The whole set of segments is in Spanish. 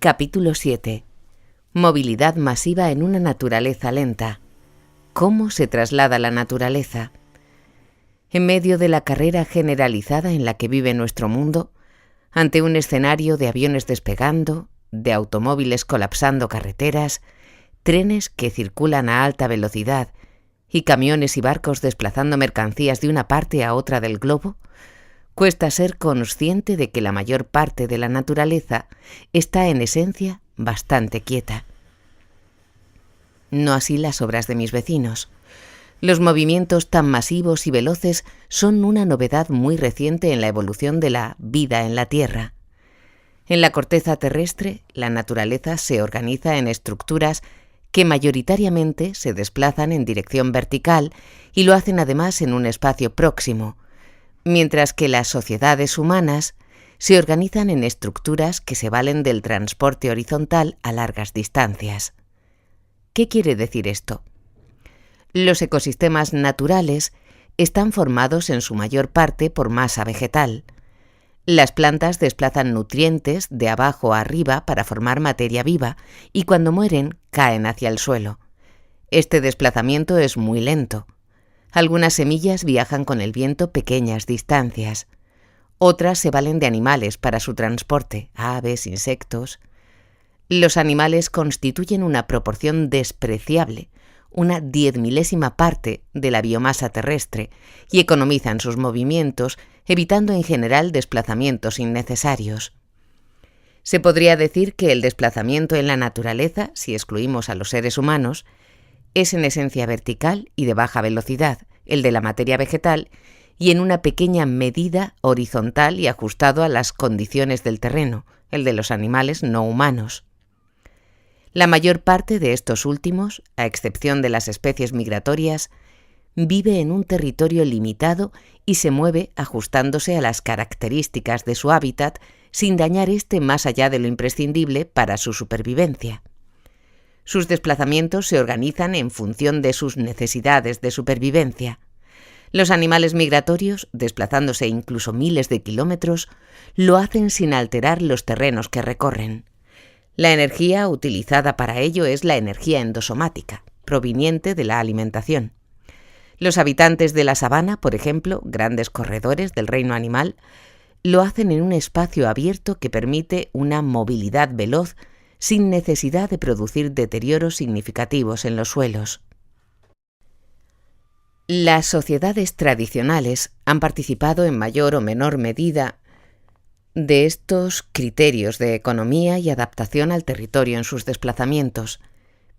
Capítulo 7. Movilidad masiva en una naturaleza lenta. ¿Cómo se traslada la naturaleza? En medio de la carrera generalizada en la que vive nuestro mundo, ante un escenario de aviones despegando, de automóviles colapsando carreteras, trenes que circulan a alta velocidad y camiones y barcos desplazando mercancías de una parte a otra del globo, cuesta ser consciente de que la mayor parte de la naturaleza está en esencia bastante quieta. No así las obras de mis vecinos. Los movimientos tan masivos y veloces son una novedad muy reciente en la evolución de la vida en la Tierra. En la corteza terrestre, la naturaleza se organiza en estructuras que mayoritariamente se desplazan en dirección vertical y lo hacen además en un espacio próximo, mientras que las sociedades humanas se organizan en estructuras que se valen del transporte horizontal a largas distancias. ¿Qué quiere decir esto? Los ecosistemas naturales están formados en su mayor parte por masa vegetal. Las plantas desplazan nutrientes de abajo a arriba para formar materia viva y cuando mueren caen hacia el suelo. Este desplazamiento es muy lento. Algunas semillas viajan con el viento pequeñas distancias. Otras se valen de animales para su transporte, aves, insectos. Los animales constituyen una proporción despreciable, una 10.000ª parte de la biomasa terrestre, y economizan sus movimientos, evitando en general desplazamientos innecesarios. Se podría decir que el desplazamiento en la naturaleza, si excluimos a los seres humanos, es en esencia vertical y de baja velocidad, el de la materia vegetal, y en una pequeña medida horizontal y ajustado a las condiciones del terreno, el de los animales no humanos. La mayor parte de estos últimos, a excepción de las especies migratorias, vive en un territorio limitado y se mueve ajustándose a las características de su hábitat sin dañar éste más allá de lo imprescindible para su supervivencia. Sus desplazamientos se organizan en función de sus necesidades de supervivencia. Los animales migratorios, desplazándose incluso miles de kilómetros, lo hacen sin alterar los terrenos que recorren. La energía utilizada para ello es la energía endosomática, proveniente de la alimentación. Los habitantes de la sabana, por ejemplo, grandes corredores del reino animal, lo hacen en un espacio abierto que permite una movilidad veloz sin necesidad de producir deterioros significativos en los suelos. Las sociedades tradicionales han participado en mayor o menor medida de estos criterios de economía y adaptación al territorio en sus desplazamientos,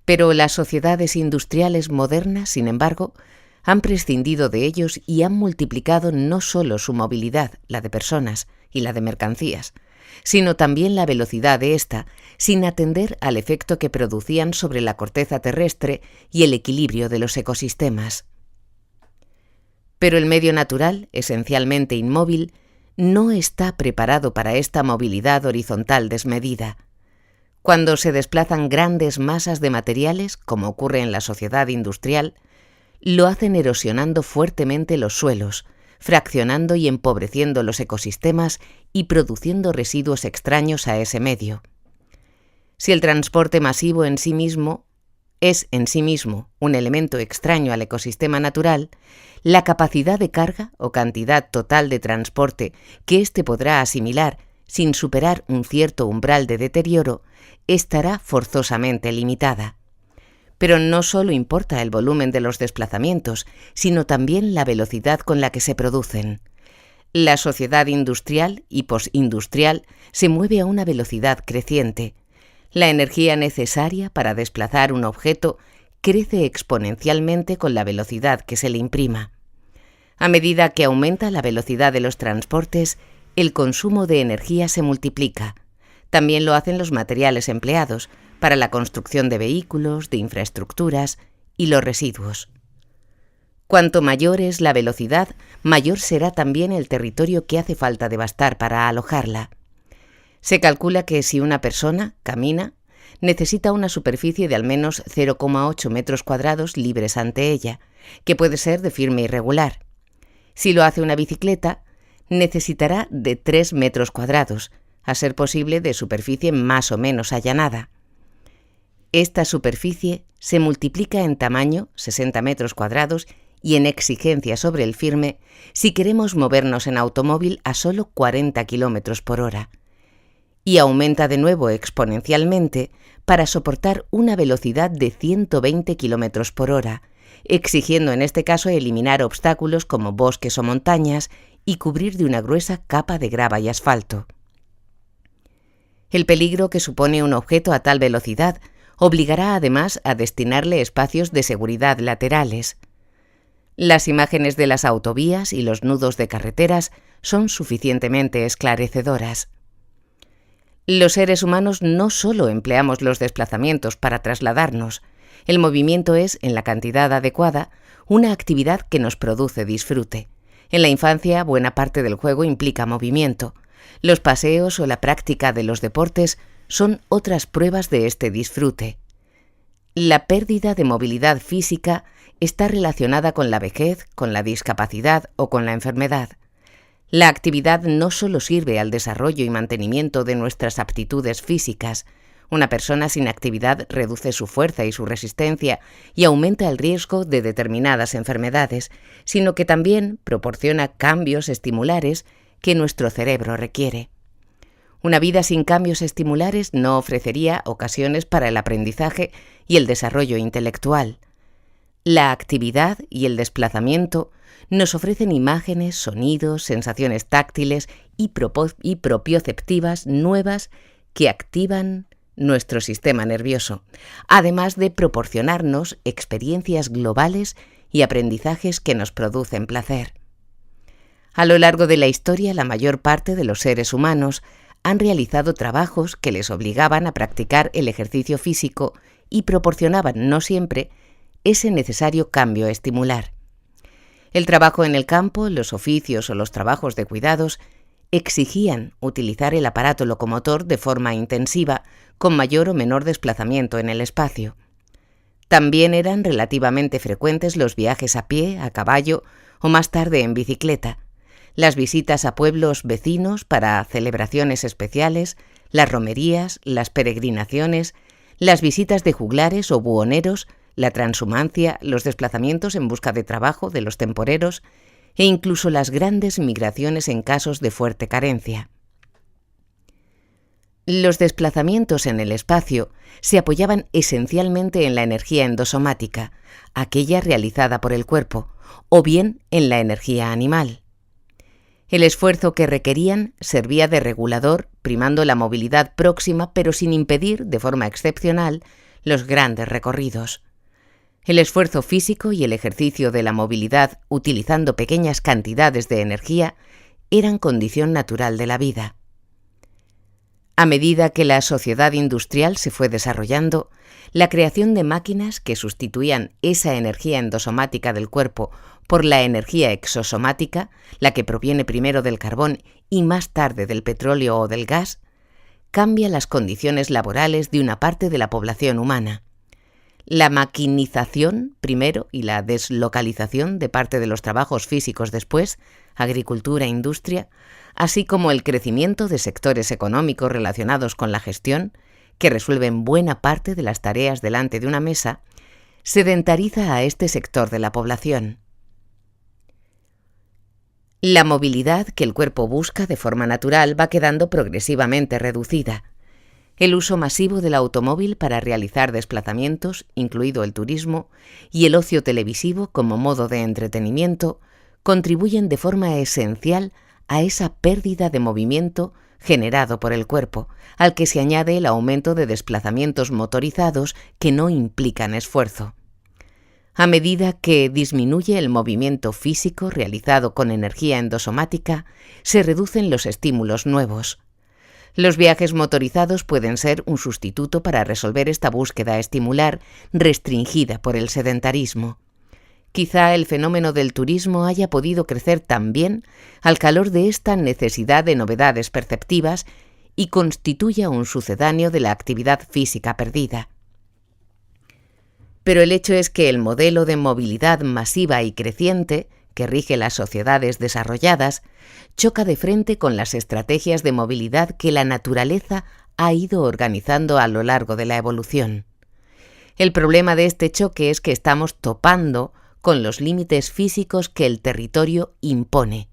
pero las sociedades industriales modernas, sin embargo, han prescindido de ellos y han multiplicado no solo su movilidad, la de personas y la de mercancías, sino también la velocidad de ésta, sin atender al efecto que producían sobre la corteza terrestre y el equilibrio de los ecosistemas. Pero el medio natural, esencialmente inmóvil, no está preparado para esta movilidad horizontal desmedida. Cuando se desplazan grandes masas de materiales, como ocurre en la sociedad industrial, lo hacen erosionando fuertemente los suelos, fraccionando y empobreciendo los ecosistemas y produciendo residuos extraños a ese medio. Si el transporte masivo en sí mismo es en sí mismo un elemento extraño al ecosistema natural, la capacidad de carga o cantidad total de transporte que éste podrá asimilar sin superar un cierto umbral de deterioro estará forzosamente limitada. Pero no solo importa el volumen de los desplazamientos, sino también la velocidad con la que se producen. La sociedad industrial y postindustrial se mueve a una velocidad creciente. La energía necesaria para desplazar un objeto crece exponencialmente con la velocidad que se le imprima. A medida que aumenta la velocidad de los transportes, el consumo de energía se multiplica. También lo hacen los materiales empleados para la construcción de vehículos, de infraestructuras y los residuos. Cuanto mayor es la velocidad, mayor será también el territorio que hace falta devastar para alojarla. Se calcula que si una persona camina, necesita una superficie de al menos 0,8 metros cuadrados libres ante ella, que puede ser de firme irregular. Si lo hace una bicicleta, necesitará de 3 metros cuadrados, a ser posible de superficie más o menos allanada. Esta superficie se multiplica en tamaño, 60 metros cuadrados, y en exigencia sobre el firme si queremos movernos en automóvil a solo 40 km por hora, y aumenta de nuevo exponencialmente para soportar una velocidad de 120 km por hora, exigiendo en este caso eliminar obstáculos como bosques o montañas y cubrir de una gruesa capa de grava y asfalto. El peligro que supone un objeto a tal velocidad obligará además a destinarle espacios de seguridad laterales. Las imágenes de las autovías y los nudos de carreteras son suficientemente esclarecedoras. Los seres humanos no solo empleamos los desplazamientos para trasladarnos, el movimiento es, en la cantidad adecuada, una actividad que nos produce disfrute. En la infancia, buena parte del juego implica movimiento. Los paseos o la práctica de los deportes son otras pruebas de este disfrute. La pérdida de movilidad física está relacionada con la vejez, con la discapacidad o con la enfermedad. La actividad no solo sirve al desarrollo y mantenimiento de nuestras aptitudes físicas. Una persona sin actividad reduce su fuerza y su resistencia y aumenta el riesgo de determinadas enfermedades, sino que también proporciona cambios estimulares que nuestro cerebro requiere. Una vida sin cambios estimulares no ofrecería ocasiones para el aprendizaje y el desarrollo intelectual. La actividad y el desplazamiento nos ofrecen imágenes, sonidos, sensaciones táctiles y propioceptivas nuevas que activan nuestro sistema nervioso, además de proporcionarnos experiencias globales y aprendizajes que nos producen placer. A lo largo de la historia, la mayor parte de los seres humanos han realizado trabajos que les obligaban a practicar el ejercicio físico y proporcionaban, no siempre, ese necesario cambio estimular. El trabajo en el campo, los oficios o los trabajos de cuidados exigían utilizar el aparato locomotor de forma intensiva, con mayor o menor desplazamiento en el espacio. También eran relativamente frecuentes los viajes a pie, a caballo o más tarde en bicicleta, las visitas a pueblos vecinos para celebraciones especiales, las romerías, las peregrinaciones, las visitas de juglares o buhoneros, la transhumancia, los desplazamientos en busca de trabajo de los temporeros e incluso las grandes migraciones en casos de fuerte carencia. Los desplazamientos en el espacio se apoyaban esencialmente en la energía endosomática, aquella realizada por el cuerpo, o bien en la energía animal. El esfuerzo que requerían servía de regulador, primando la movilidad próxima pero sin impedir, de forma excepcional, los grandes recorridos. El esfuerzo físico y el ejercicio de la movilidad utilizando pequeñas cantidades de energía eran condición natural de la vida. A medida que la sociedad industrial se fue desarrollando, la creación de máquinas que sustituían esa energía endosomática del cuerpo por la energía exosomática, la que proviene primero del carbón y más tarde del petróleo o del gas, cambia las condiciones laborales de una parte de la población humana. La maquinización primero y la deslocalización de parte de los trabajos físicos después, agricultura e industria, así como el crecimiento de sectores económicos relacionados con la gestión, que resuelven buena parte de las tareas delante de una mesa, sedentariza a este sector de la población. La movilidad que el cuerpo busca de forma natural va quedando progresivamente reducida. El uso masivo del automóvil para realizar desplazamientos, incluido el turismo, y el ocio televisivo como modo de entretenimiento, contribuyen de forma esencial a esa pérdida de movimiento generado por el cuerpo, al que se añade el aumento de desplazamientos motorizados que no implican esfuerzo. A medida que disminuye el movimiento físico realizado con energía endosomática, se reducen los estímulos nuevos. Los viajes motorizados pueden ser un sustituto para resolver esta búsqueda estimular restringida por el sedentarismo. Quizá el fenómeno del turismo haya podido crecer también al calor de esta necesidad de novedades perceptivas y constituya un sucedáneo de la actividad física perdida. Pero el hecho es que el modelo de movilidad masiva y creciente, que rige las sociedades desarrolladas, choca de frente con las estrategias de movilidad que la naturaleza ha ido organizando a lo largo de la evolución. El problema de este choque es que estamos topando con los límites físicos que el territorio impone.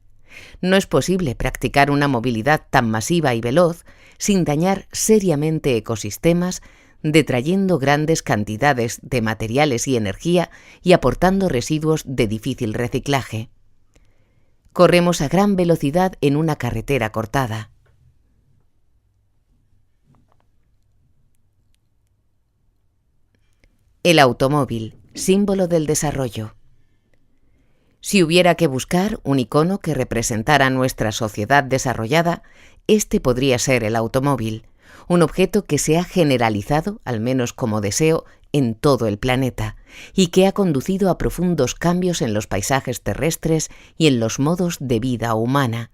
No es posible practicar una movilidad tan masiva y veloz sin dañar seriamente ecosistemas, detrayendo grandes cantidades de materiales y energía y aportando residuos de difícil reciclaje. Corremos a gran velocidad en una carretera cortada. El automóvil, símbolo del desarrollo. Si hubiera que buscar un icono que representara nuestra sociedad desarrollada, este podría ser el automóvil, un objeto que se ha generalizado, al menos como deseo, en todo el planeta, y que ha conducido a profundos cambios en los paisajes terrestres y en los modos de vida humana.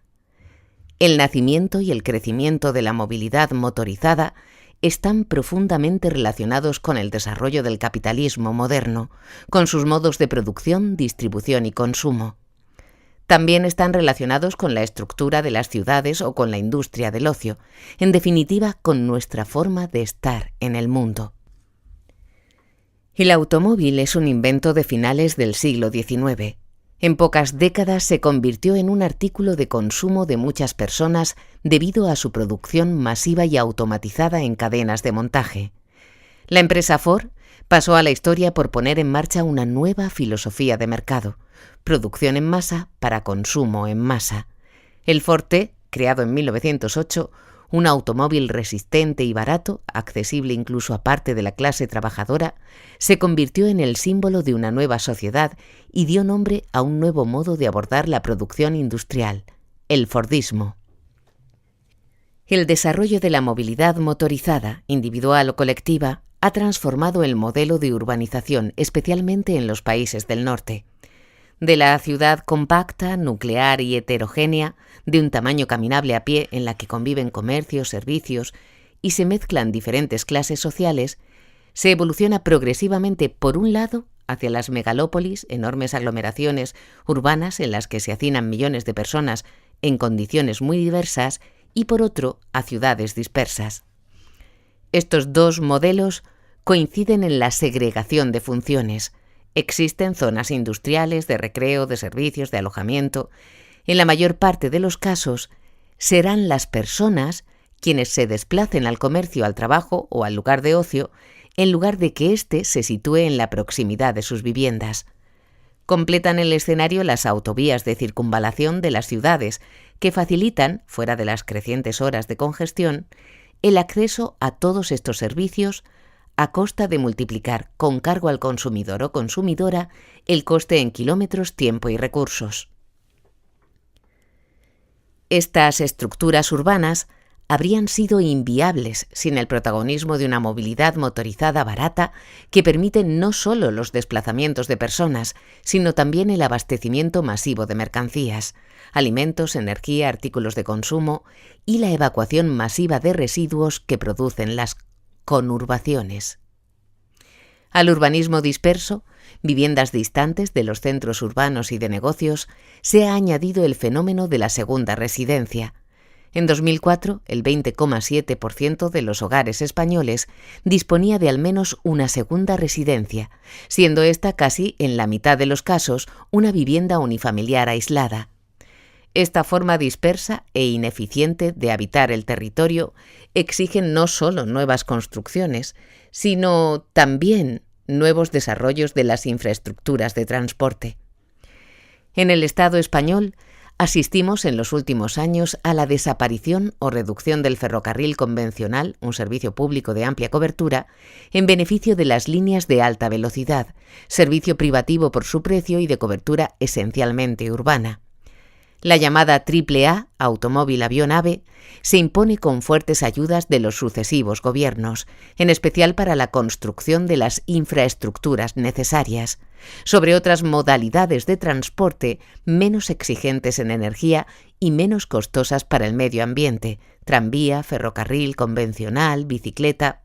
El nacimiento y el crecimiento de la movilidad motorizada están profundamente relacionados con el desarrollo del capitalismo moderno, con sus modos de producción, distribución y consumo. También están relacionados con la estructura de las ciudades o con la industria del ocio, en definitiva, con nuestra forma de estar en el mundo. El automóvil es un invento de finales del siglo XIX. En pocas décadas se convirtió en un artículo de consumo de muchas personas debido a su producción masiva y automatizada en cadenas de montaje. La empresa Ford pasó a la historia por poner en marcha una nueva filosofía de mercado: producción en masa para consumo en masa. El Ford T, creado en 1908, un automóvil resistente y barato, accesible incluso a parte de la clase trabajadora, se convirtió en el símbolo de una nueva sociedad y dio nombre a un nuevo modo de abordar la producción industrial, el Fordismo. El desarrollo de la movilidad motorizada, individual o colectiva, ha transformado el modelo de urbanización, especialmente en los países del norte. De la ciudad compacta, nuclear y heterogénea, de un tamaño caminable a pie en la que conviven comercios, servicios y se mezclan diferentes clases sociales, se evoluciona progresivamente, por un lado, hacia las megalópolis, enormes aglomeraciones urbanas en las que se hacinan millones de personas en condiciones muy diversas, y por otro, a ciudades dispersas. Estos dos modelos coinciden en la segregación de funciones. Existen zonas industriales, de recreo, de servicios, de alojamiento. En la mayor parte de los casos, serán las personas quienes se desplacen al comercio, al trabajo o al lugar de ocio, en lugar de que éste se sitúe en la proximidad de sus viviendas. Completan el escenario las autovías de circunvalación de las ciudades, que facilitan, fuera de las crecientes horas de congestión, el acceso a todos estos servicios a costa de multiplicar con cargo al consumidor o consumidora el coste en kilómetros, tiempo y recursos. Estas estructuras urbanas habrían sido inviables sin el protagonismo de una movilidad motorizada barata que permite no solo los desplazamientos de personas, sino también el abastecimiento masivo de mercancías, alimentos, energía, artículos de consumo y la evacuación masiva de residuos que producen las conurbaciones. Al urbanismo disperso, viviendas distantes de los centros urbanos y de negocios, se ha añadido el fenómeno de la segunda residencia. En 2004, el 20,7% de los hogares españoles disponía de al menos una segunda residencia, siendo esta casi en la mitad de los casos una vivienda unifamiliar aislada. Esta forma dispersa e ineficiente de habitar el territorio exige no solo nuevas construcciones, sino también nuevos desarrollos de las infraestructuras de transporte. En el Estado español, asistimos en los últimos años a la desaparición o reducción del ferrocarril convencional, un servicio público de amplia cobertura, en beneficio de las líneas de alta velocidad, servicio privativo por su precio y de cobertura esencialmente urbana. La llamada AAA, automóvil-avión-ave, se impone con fuertes ayudas de los sucesivos gobiernos, en especial para la construcción de las infraestructuras necesarias, sobre otras modalidades de transporte menos exigentes en energía y menos costosas para el medio ambiente, tranvía, ferrocarril convencional, bicicleta.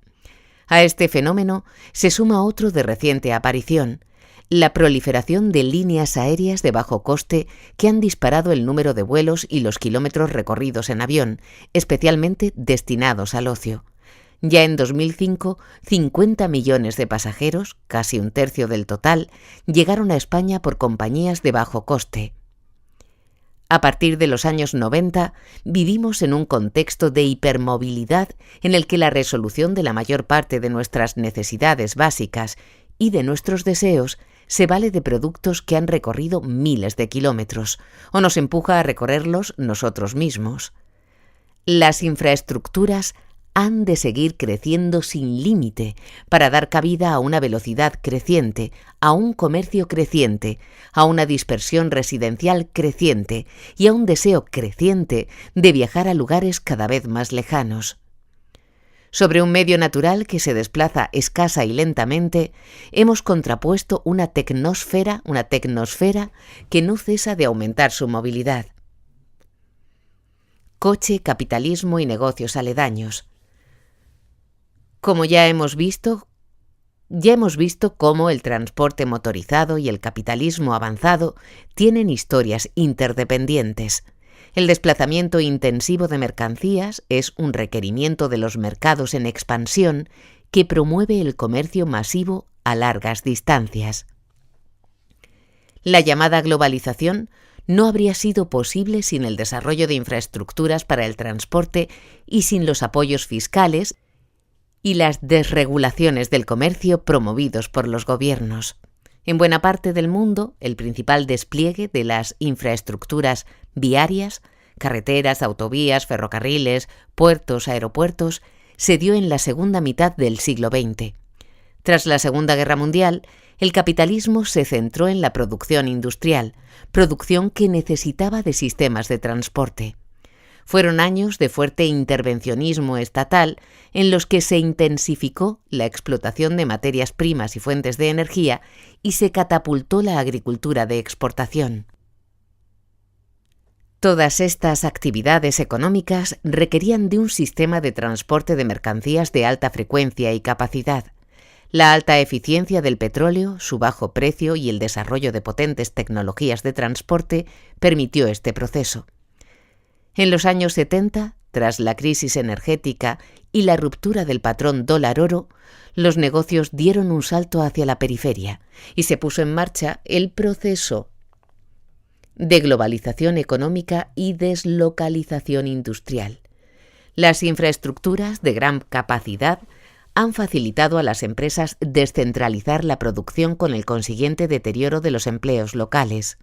A este fenómeno se suma otro de reciente aparición: la proliferación de líneas aéreas de bajo coste que han disparado el número de vuelos y los kilómetros recorridos en avión, especialmente destinados al ocio. Ya en 2005, 50 millones de pasajeros, casi un tercio del total, llegaron a España por compañías de bajo coste. A partir de los años 90, vivimos en un contexto de hipermovilidad en el que la resolución de la mayor parte de nuestras necesidades básicas y de nuestros deseos se vale de productos que han recorrido miles de kilómetros o nos empuja a recorrerlos nosotros mismos. Las infraestructuras han de seguir creciendo sin límite para dar cabida a una velocidad creciente, a un comercio creciente, a una dispersión residencial creciente y a un deseo creciente de viajar a lugares cada vez más lejanos. Sobre un medio natural que se desplaza escasa y lentamente, hemos contrapuesto una tecnosfera que no cesa de aumentar su movilidad. Coche, capitalismo y negocios aledaños. Como ya hemos visto cómo el transporte motorizado y el capitalismo avanzado tienen historias interdependientes. El desplazamiento intensivo de mercancías es un requerimiento de los mercados en expansión que promueve el comercio masivo a largas distancias. La llamada globalización no habría sido posible sin el desarrollo de infraestructuras para el transporte y sin los apoyos fiscales y las desregulaciones del comercio promovidos por los gobiernos. En buena parte del mundo, el principal despliegue de las infraestructuras viarias, carreteras, autovías, ferrocarriles, puertos, aeropuertos, se dio en la segunda mitad del siglo XX. Tras la Segunda Guerra Mundial, el capitalismo se centró en la producción industrial, producción que necesitaba de sistemas de transporte. Fueron años de fuerte intervencionismo estatal en los que se intensificó la explotación de materias primas y fuentes de energía y se catapultó la agricultura de exportación. Todas estas actividades económicas requerían de un sistema de transporte de mercancías de alta frecuencia y capacidad. La alta eficiencia del petróleo, su bajo precio y el desarrollo de potentes tecnologías de transporte permitió este proceso. En los años 70, tras la crisis energética y la ruptura del patrón dólar-oro, los negocios dieron un salto hacia la periferia y se puso en marcha el proceso de globalización económica y deslocalización industrial. Las infraestructuras de gran capacidad han facilitado a las empresas descentralizar la producción con el consiguiente deterioro de los empleos locales.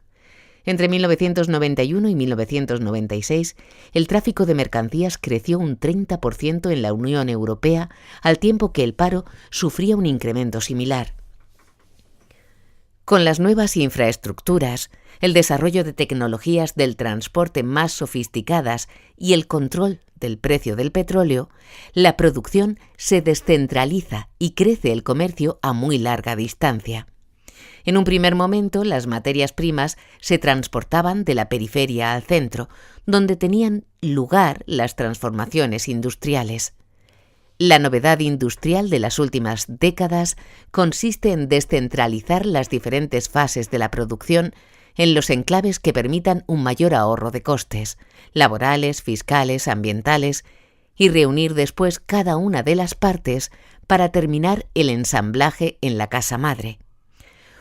Entre 1991 y 1996, el tráfico de mercancías creció un 30% en la Unión Europea, al tiempo que el paro sufría un incremento similar. Con las nuevas infraestructuras, el desarrollo de tecnologías del transporte más sofisticadas y el control del precio del petróleo, la producción se descentraliza y crece el comercio a muy larga distancia. En un primer momento, las materias primas se transportaban de la periferia al centro, donde tenían lugar las transformaciones industriales. La novedad industrial de las últimas décadas consiste en descentralizar las diferentes fases de la producción en los enclaves que permitan un mayor ahorro de costes, laborales, fiscales, ambientales, y reunir después cada una de las partes para terminar el ensamblaje en la casa madre.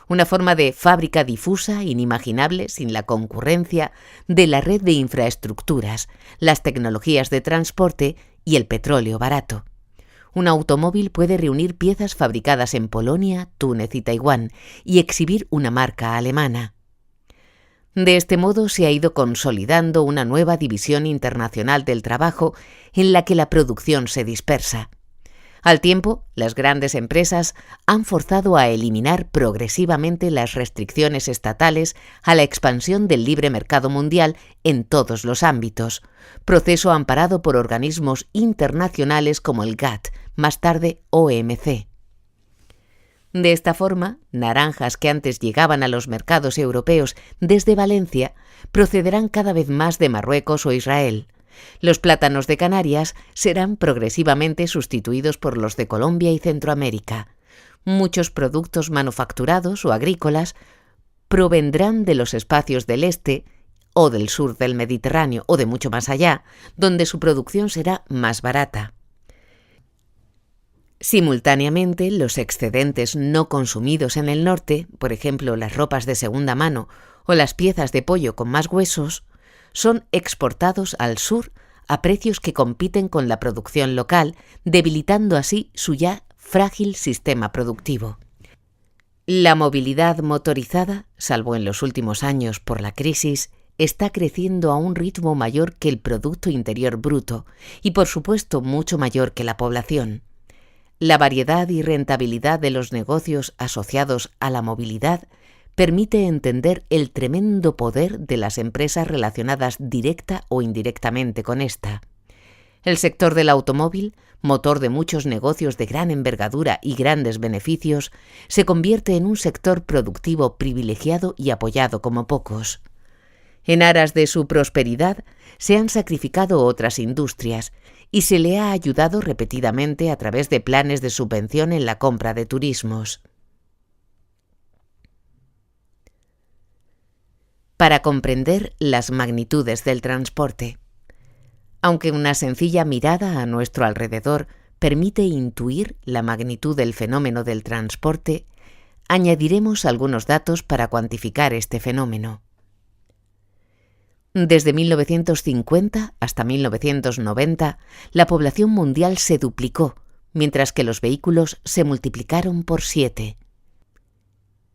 Una forma de fábrica difusa, inimaginable sin la concurrencia de la red de infraestructuras, las tecnologías de transporte y el petróleo barato. Un automóvil puede reunir piezas fabricadas en Polonia, Túnez y Taiwán y exhibir una marca alemana. De este modo se ha ido consolidando una nueva división internacional del trabajo en la que la producción se dispersa. Al tiempo, las grandes empresas han forzado a eliminar progresivamente las restricciones estatales a la expansión del libre mercado mundial en todos los ámbitos, proceso amparado por organismos internacionales como el GATT, más tarde OMC. De esta forma, naranjas que antes llegaban a los mercados europeos desde Valencia procederán cada vez más de Marruecos o Israel. Los plátanos de Canarias serán progresivamente sustituidos por los de Colombia y Centroamérica. Muchos productos manufacturados o agrícolas provendrán de los espacios del este o del sur del Mediterráneo o de mucho más allá, donde su producción será más barata. Simultáneamente, los excedentes no consumidos en el norte, por ejemplo las ropas de segunda mano o las piezas de pollo con más huesos, son exportados al sur a precios que compiten con la producción local, debilitando así su ya frágil sistema productivo. La movilidad motorizada, salvo en los últimos años por la crisis, está creciendo a un ritmo mayor que el Producto Interior Bruto y, por supuesto, mucho mayor que la población. La variedad y rentabilidad de los negocios asociados a la movilidad permite entender el tremendo poder de las empresas relacionadas directa o indirectamente con esta. El sector del automóvil, motor de muchos negocios de gran envergadura y grandes beneficios, se convierte en un sector productivo privilegiado y apoyado como pocos. En aras de su prosperidad, se han sacrificado otras industrias y se le ha ayudado repetidamente a través de planes de subvención en la compra de turismos. Para comprender las magnitudes del transporte. Aunque una sencilla mirada a nuestro alrededor permite intuir la magnitud del fenómeno del transporte, añadiremos algunos datos para cuantificar este fenómeno. Desde 1950 hasta 1990, la población mundial se duplicó, mientras que los vehículos se multiplicaron por 7.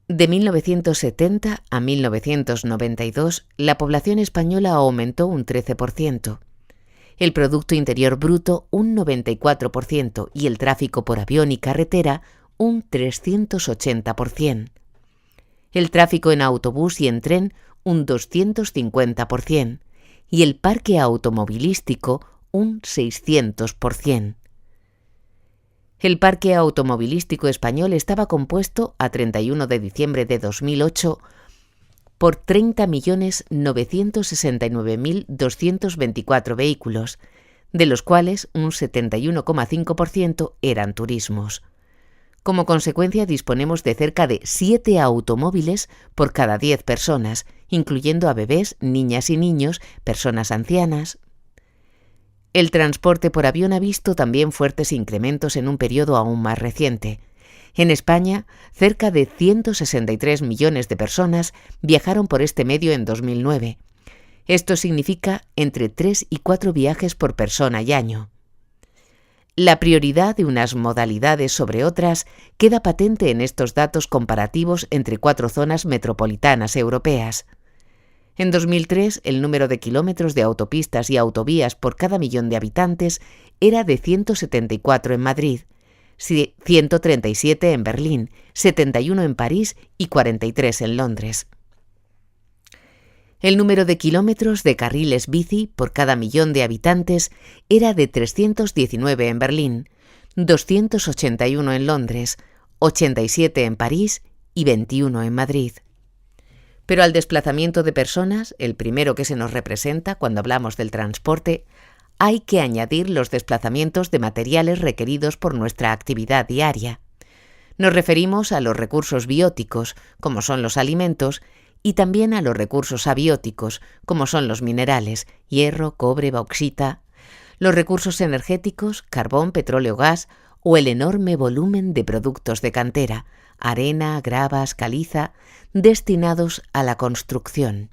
De 1970 a 1992, la población española aumentó un 13%, el Producto Interior Bruto un 94% y el tráfico por avión y carretera un 380%. El tráfico en autobús y en tren un 250% y el parque automovilístico un 600%. El parque automovilístico español estaba compuesto a 31 de diciembre de 2008 por 30.969.224 vehículos, de los cuales un 71,5% eran turismos. Como consecuencia, disponemos de cerca de 7 automóviles por cada 10 personas, incluyendo a bebés, niñas y niños, personas ancianas. El transporte por avión ha visto también fuertes incrementos en un periodo aún más reciente. En España, cerca de 163 millones de personas viajaron por este medio en 2009. Esto significa entre 3 y 4 viajes por persona y año. La prioridad de unas modalidades sobre otras queda patente en estos datos comparativos entre 4 zonas metropolitanas europeas. En 2003, el número de kilómetros de autopistas y autovías por cada millón de habitantes era de 174 en Madrid, 137 en Berlín, 71 en París y 43 en Londres. El número de kilómetros de carriles bici por cada millón de habitantes era de 319 en Berlín, 281 en Londres, 87 en París y 21 en Madrid. Pero al desplazamiento de personas, el primero que se nos representa cuando hablamos del transporte, hay que añadir los desplazamientos de materiales requeridos por nuestra actividad diaria. Nos referimos a los recursos bióticos, como son los alimentos, y también a los recursos abióticos, como son los minerales, hierro, cobre, bauxita, los recursos energéticos, carbón, petróleo, gas, o el enorme volumen de productos de cantera, arena, gravas, caliza, destinados a la construcción.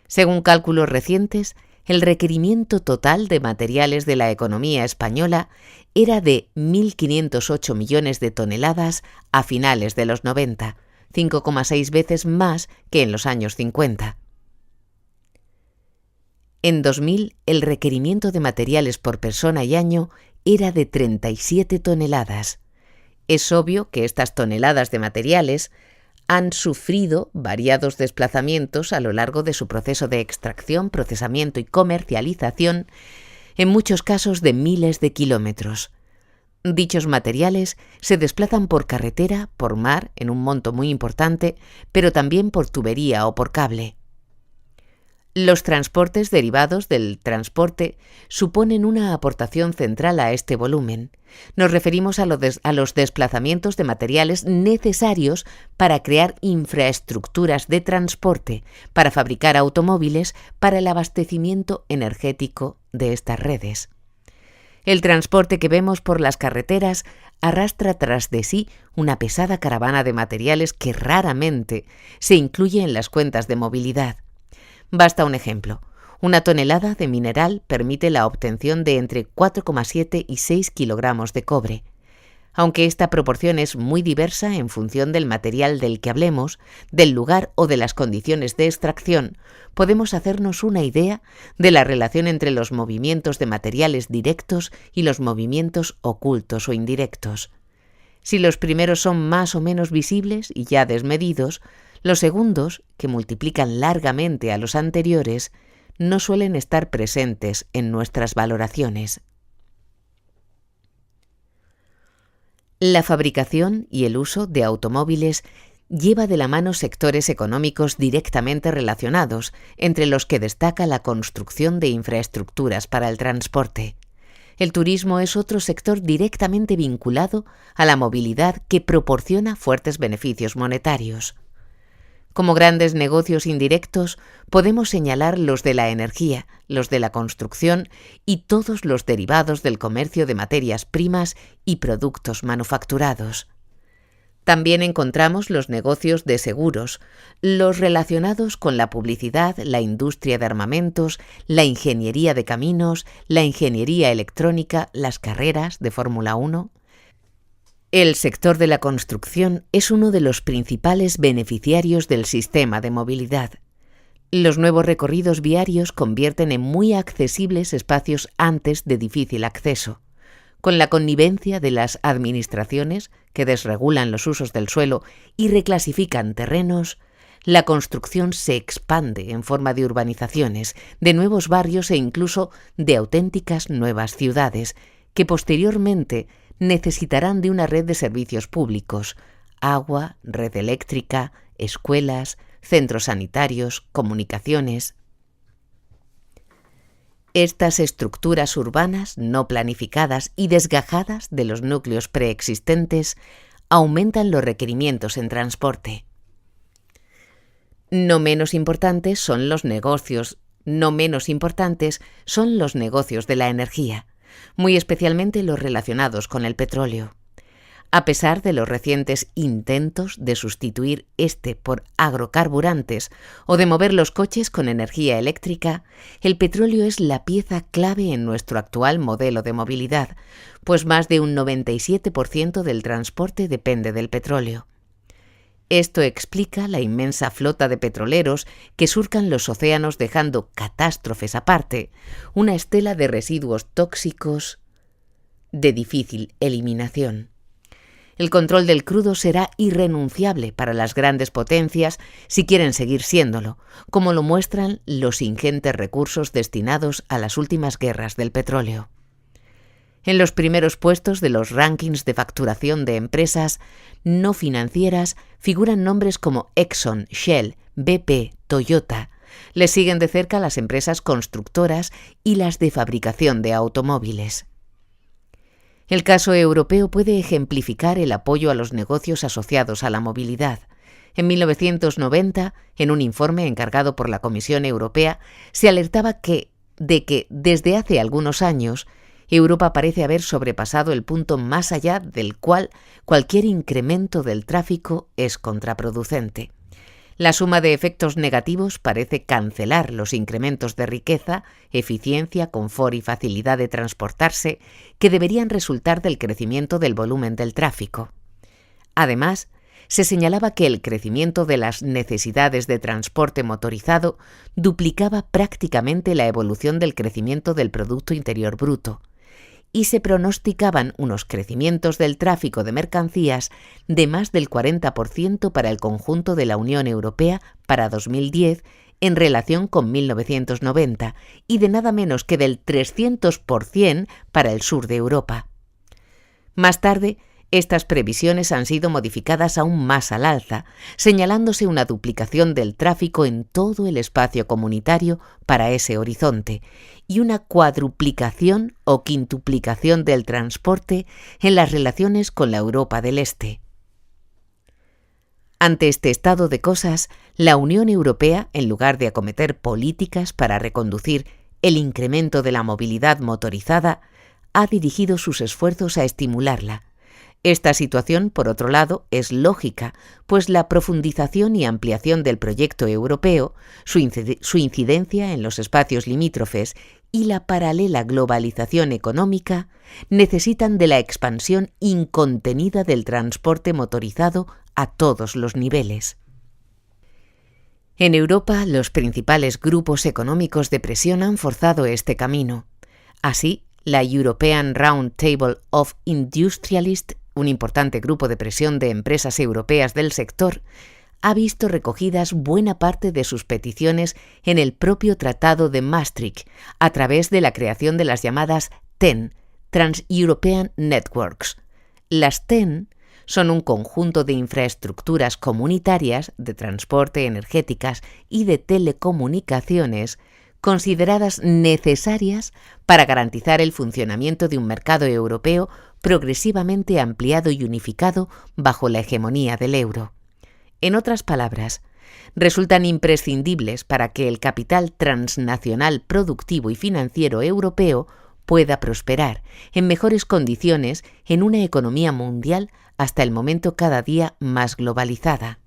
Según cálculos recientes, el requerimiento total de materiales de la economía española era de 1.508 millones de toneladas a finales de los 90, 5,6 veces más que en los años 50. En 2000, el requerimiento de materiales por persona y año era de 37 toneladas. Es obvio que estas toneladas de materiales han sufrido variados desplazamientos a lo largo de su proceso de extracción, procesamiento y comercialización, en muchos casos de miles de kilómetros. Dichos materiales se desplazan por carretera, por mar, en un monto muy importante, pero también por tubería o por cable. Los transportes derivados del transporte suponen una aportación central a este volumen. Nos referimos a los desplazamientos de materiales necesarios para crear infraestructuras de transporte, para fabricar automóviles, para el abastecimiento energético de estas redes. El transporte que vemos por las carreteras arrastra tras de sí una pesada caravana de materiales que raramente se incluye en las cuentas de movilidad. Basta un ejemplo. Una tonelada de mineral permite la obtención de entre 4,7 y 6 kilogramos de cobre. Aunque esta proporción es muy diversa en función del material del que hablemos, del lugar o de las condiciones de extracción, podemos hacernos una idea de la relación entre los movimientos de materiales directos y los movimientos ocultos o indirectos. Si los primeros son más o menos visibles y ya desmedidos, los segundos, que multiplican largamente a los anteriores, no suelen estar presentes en nuestras valoraciones. La fabricación y el uso de automóviles lleva de la mano sectores económicos directamente relacionados, entre los que destaca la construcción de infraestructuras para el transporte. El turismo es otro sector directamente vinculado a la movilidad que proporciona fuertes beneficios monetarios. Como grandes negocios indirectos, podemos señalar los de la energía, los de la construcción y todos los derivados del comercio de materias primas y productos manufacturados. También encontramos los negocios de seguros, los relacionados con la publicidad, la industria de armamentos, la ingeniería de caminos, la ingeniería electrónica, las carreras de Fórmula 1. El sector de la construcción es uno de los principales beneficiarios del sistema de movilidad. Los nuevos recorridos viarios convierten en muy accesibles espacios antes de difícil acceso. Con la connivencia de las administraciones que desregulan los usos del suelo y reclasifican terrenos, la construcción se expande en forma de urbanizaciones, de nuevos barrios e incluso de auténticas nuevas ciudades, que posteriormente necesitarán de una red de servicios públicos, agua, red eléctrica, escuelas, centros sanitarios, comunicaciones. Estas estructuras urbanas no planificadas y desgajadas de los núcleos preexistentes aumentan los requerimientos en transporte. No menos importantes son los negocios de la energía, muy especialmente los relacionados con el petróleo. A pesar de los recientes intentos de sustituir este por agrocarburantes o de mover los coches con energía eléctrica, el petróleo es la pieza clave en nuestro actual modelo de movilidad, pues más de un 97% del transporte depende del petróleo. Esto explica la inmensa flota de petroleros que surcan los océanos dejando, catástrofes aparte, una estela de residuos tóxicos de difícil eliminación. El control del crudo será irrenunciable para las grandes potencias si quieren seguir siéndolo, como lo muestran los ingentes recursos destinados a las últimas guerras del petróleo. En los primeros puestos de los rankings de facturación de empresas no financieras figuran nombres como Exxon, Shell, BP, Toyota. Le siguen de cerca las empresas constructoras y las de fabricación de automóviles. El caso europeo puede ejemplificar el apoyo a los negocios asociados a la movilidad. En 1990, en un informe encargado por la Comisión Europea, se alertaba de que desde hace algunos años Europa parece haber sobrepasado el punto más allá del cual cualquier incremento del tráfico es contraproducente. La suma de efectos negativos parece cancelar los incrementos de riqueza, eficiencia, confort y facilidad de transportarse que deberían resultar del crecimiento del volumen del tráfico. Además, se señalaba que el crecimiento de las necesidades de transporte motorizado duplicaba prácticamente la evolución del crecimiento del Producto Interior Bruto, y se pronosticaban unos crecimientos del tráfico de mercancías de más del 40% para el conjunto de la Unión Europea para 2010 en relación con 1990 y de nada menos que del 300% para el sur de Europa. Más tarde, Estas previsiones han sido modificadas aún más al alza, señalándose una duplicación del tráfico en todo el espacio comunitario para ese horizonte y una cuadruplicación o quintuplicación del transporte en las relaciones con la Europa del Este. Ante este estado de cosas, la Unión Europea, en lugar de acometer políticas para reconducir el incremento de la movilidad motorizada, ha dirigido sus esfuerzos a estimularla. Esta situación, por otro lado, es lógica, pues la profundización y ampliación del proyecto europeo, su incidencia en los espacios limítrofes y la paralela globalización económica necesitan de la expansión incontenida del transporte motorizado a todos los niveles. En Europa, los principales grupos económicos de presión han forzado este camino. Así, la European Round Table of Industrialists, un importante grupo de presión de empresas europeas del sector, ha visto recogidas buena parte de sus peticiones en el propio Tratado de Maastricht, a través de la creación de las llamadas TEN, Trans-European Networks. Las TEN son un conjunto de infraestructuras comunitarias de transporte, energéticas y de telecomunicaciones consideradas necesarias para garantizar el funcionamiento de un mercado europeo progresivamente ampliado y unificado bajo la hegemonía del euro. En otras palabras, resultan imprescindibles para que el capital transnacional productivo y financiero europeo pueda prosperar en mejores condiciones en una economía mundial hasta el momento cada día más globalizada.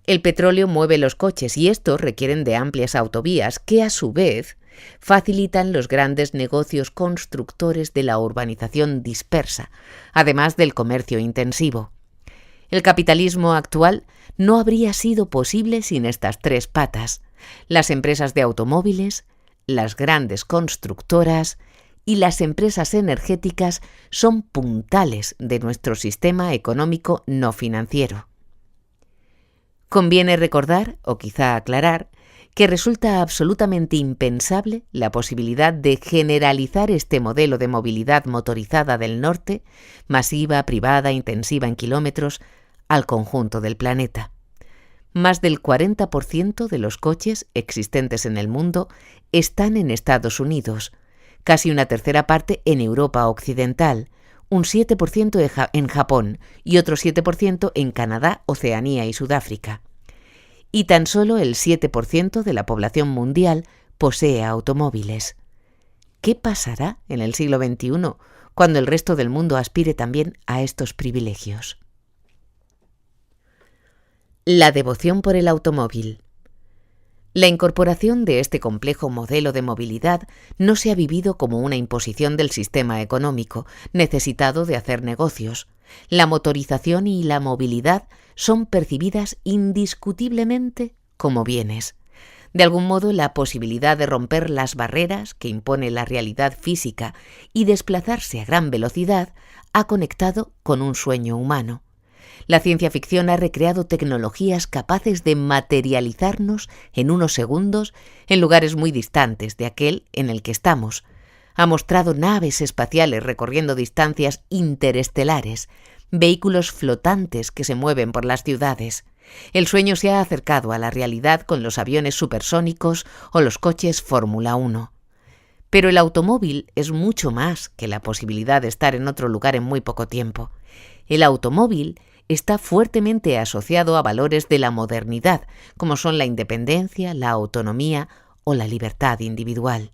El petróleo mueve los coches y estos requieren de amplias autovías que, a su vez, facilitan los grandes negocios constructores de la urbanización dispersa, además del comercio intensivo. El capitalismo actual no habría sido posible sin estas tres patas: las empresas de automóviles, las grandes constructoras y las empresas energéticas son puntales de nuestro sistema económico no financiero. Conviene recordar, o quizá aclarar, que resulta absolutamente impensable la posibilidad de generalizar este modelo de movilidad motorizada del norte, masiva, privada, intensiva en kilómetros, al conjunto del planeta. Más del 40% de los coches existentes en el mundo están en Estados Unidos, casi una tercera parte en Europa occidental, un 7% en Japón y otro 7% en Canadá, Oceanía y Sudáfrica. Y tan solo el 7% de la población mundial posee automóviles. ¿Qué pasará en el siglo XXI cuando el resto del mundo aspire también a estos privilegios? La devoción por el automóvil. La incorporación de este complejo modelo de movilidad no se ha vivido como una imposición del sistema económico, necesitado de hacer negocios. La motorización y la movilidad son percibidas indiscutiblemente como bienes. De algún modo, la posibilidad de romper las barreras que impone la realidad física y desplazarse a gran velocidad ha conectado con un sueño humano. La ciencia ficción ha recreado tecnologías capaces de materializarnos en unos segundos en lugares muy distantes de aquel en el que estamos. Ha mostrado naves espaciales recorriendo distancias interestelares, vehículos flotantes que se mueven por las ciudades. El sueño se ha acercado a la realidad con los aviones supersónicos o los coches Fórmula 1. Pero el automóvil es mucho más que la posibilidad de estar en otro lugar en muy poco tiempo. El automóvil está fuertemente asociado a valores de la modernidad, como son la independencia, la autonomía o la libertad individual.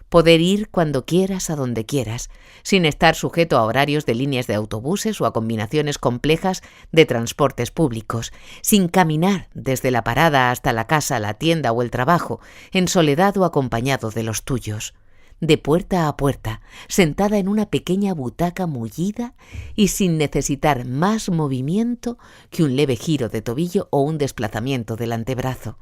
Poder ir cuando quieras, a donde quieras, sin estar sujeto a horarios de líneas de autobuses o a combinaciones complejas de transportes públicos, sin caminar desde la parada hasta la casa, la tienda o el trabajo, en soledad o acompañado de los tuyos. De puerta a puerta, sentada en una pequeña butaca mullida y sin necesitar más movimiento que un leve giro de tobillo o un desplazamiento del antebrazo.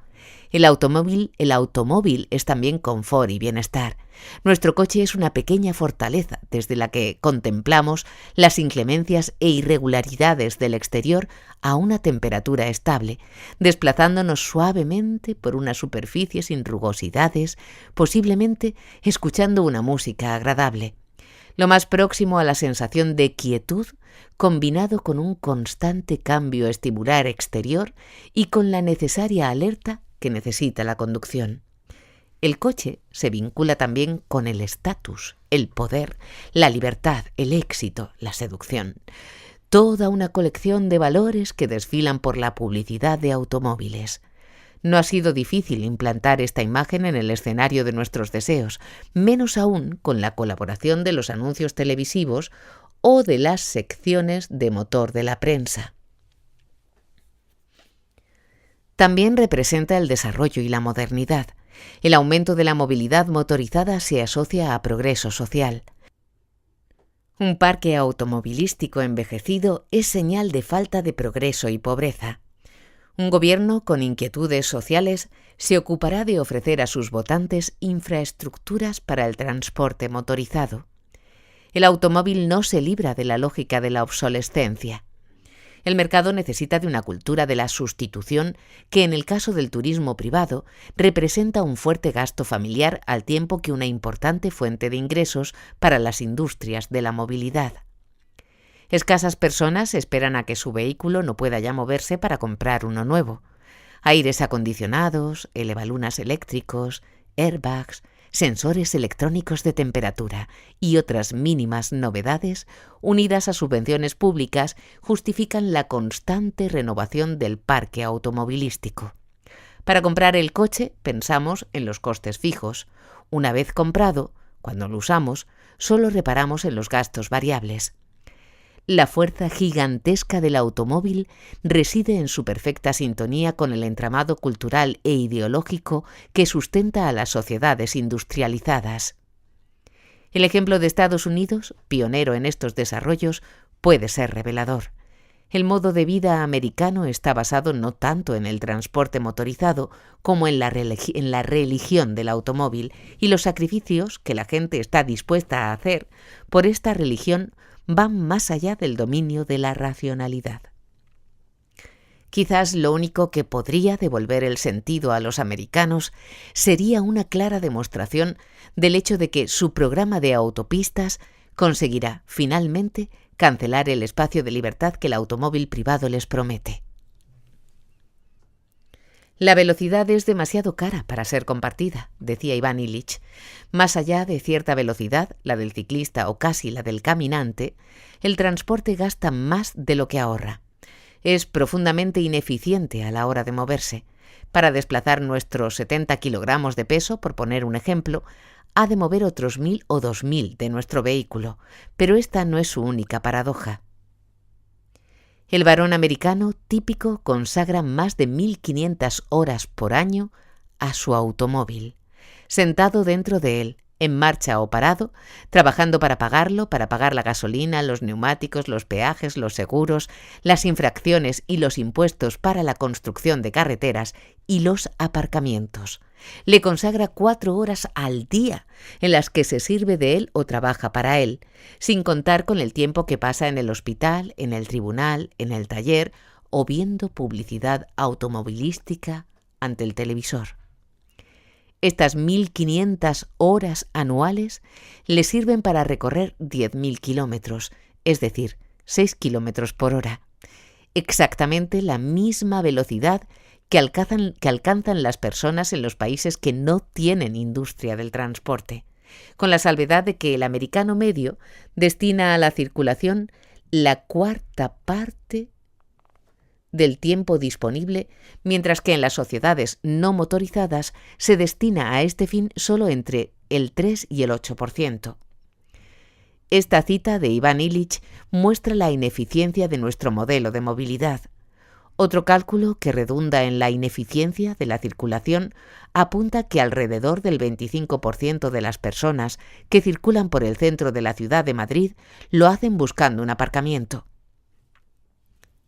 El automóvil es también confort y bienestar. Nuestro coche es una pequeña fortaleza desde la que contemplamos las inclemencias e irregularidades del exterior a una temperatura estable, desplazándonos suavemente por una superficie sin rugosidades, posiblemente escuchando una música agradable. Lo más próximo a la sensación de quietud combinado con un constante cambio estimular exterior y con la necesaria alerta que necesita la conducción. El coche se vincula también con el estatus, el poder, la libertad, el éxito, la seducción. Toda una colección de valores que desfilan por la publicidad de automóviles. No ha sido difícil implantar esta imagen en el escenario de nuestros deseos, menos aún con la colaboración de los anuncios televisivos o de las secciones de motor de la prensa. También representa el desarrollo y la modernidad. El aumento de la movilidad motorizada se asocia a progreso social. Un parque automovilístico envejecido es señal de falta de progreso y pobreza. Un gobierno con inquietudes sociales se ocupará de ofrecer a sus votantes infraestructuras para el transporte motorizado. El automóvil no se libra de la lógica de la obsolescencia. El mercado necesita de una cultura de la sustitución que, en el caso del turismo privado, representa un fuerte gasto familiar al tiempo que una importante fuente de ingresos para las industrias de la movilidad. Escasas personas esperan a que su vehículo no pueda ya moverse para comprar uno nuevo. Aires acondicionados, elevalunas eléctricos, airbags, sensores electrónicos de temperatura y otras mínimas novedades, unidas a subvenciones públicas, justifican la constante renovación del parque automovilístico. Para comprar el coche, pensamos en los costes fijos. Una vez comprado, cuando lo usamos, solo reparamos en los gastos variables. La fuerza gigantesca del automóvil reside en su perfecta sintonía con el entramado cultural e ideológico que sustenta a las sociedades industrializadas. El ejemplo de Estados Unidos, pionero en estos desarrollos, puede ser revelador. El modo de vida americano está basado no tanto en el transporte motorizado como en la religión del automóvil y los sacrificios que la gente está dispuesta a hacer por esta religión van más allá del dominio de la racionalidad. Quizás lo único que podría devolver el sentido a los americanos sería una clara demostración del hecho de que su programa de autopistas conseguirá, finalmente, cancelar el espacio de libertad que el automóvil privado les promete. La velocidad es demasiado cara para ser compartida, decía Iván Illich. Más allá de cierta velocidad, la del ciclista o casi la del caminante, el transporte gasta más de lo que ahorra. Es profundamente ineficiente a la hora de moverse. Para desplazar nuestros 70 kilogramos de peso, por poner un ejemplo, ha de mover otros 1.000 o 2.000 de nuestro vehículo, pero esta no es su única paradoja. El varón americano típico consagra más de 1.500 horas por año a su automóvil, sentado dentro de él, en marcha o parado, trabajando para pagarlo, para pagar la gasolina, los neumáticos, los peajes, los seguros, las infracciones y los impuestos para la construcción de carreteras y los aparcamientos. Le consagra 4 horas al día en las que se sirve de él o trabaja para él, sin contar con el tiempo que pasa en el hospital, en el tribunal, en el taller o viendo publicidad automovilística ante el televisor. Estas 1.500 horas anuales le sirven para recorrer 10.000 kilómetros, es decir, 6 kilómetros por hora. Exactamente la misma velocidad que alcanzan las personas en los países que no tienen industria del transporte, con la salvedad de que el americano medio destina a la circulación la 1/4 parte del tiempo disponible, mientras que en las sociedades no motorizadas se destina a este fin solo entre el 3 y el 8%. Esta cita de Iván Illich muestra la ineficiencia de nuestro modelo de movilidad. Otro cálculo que redunda en la ineficiencia de la circulación apunta que alrededor del 25% de las personas que circulan por el centro de la ciudad de Madrid lo hacen buscando un aparcamiento.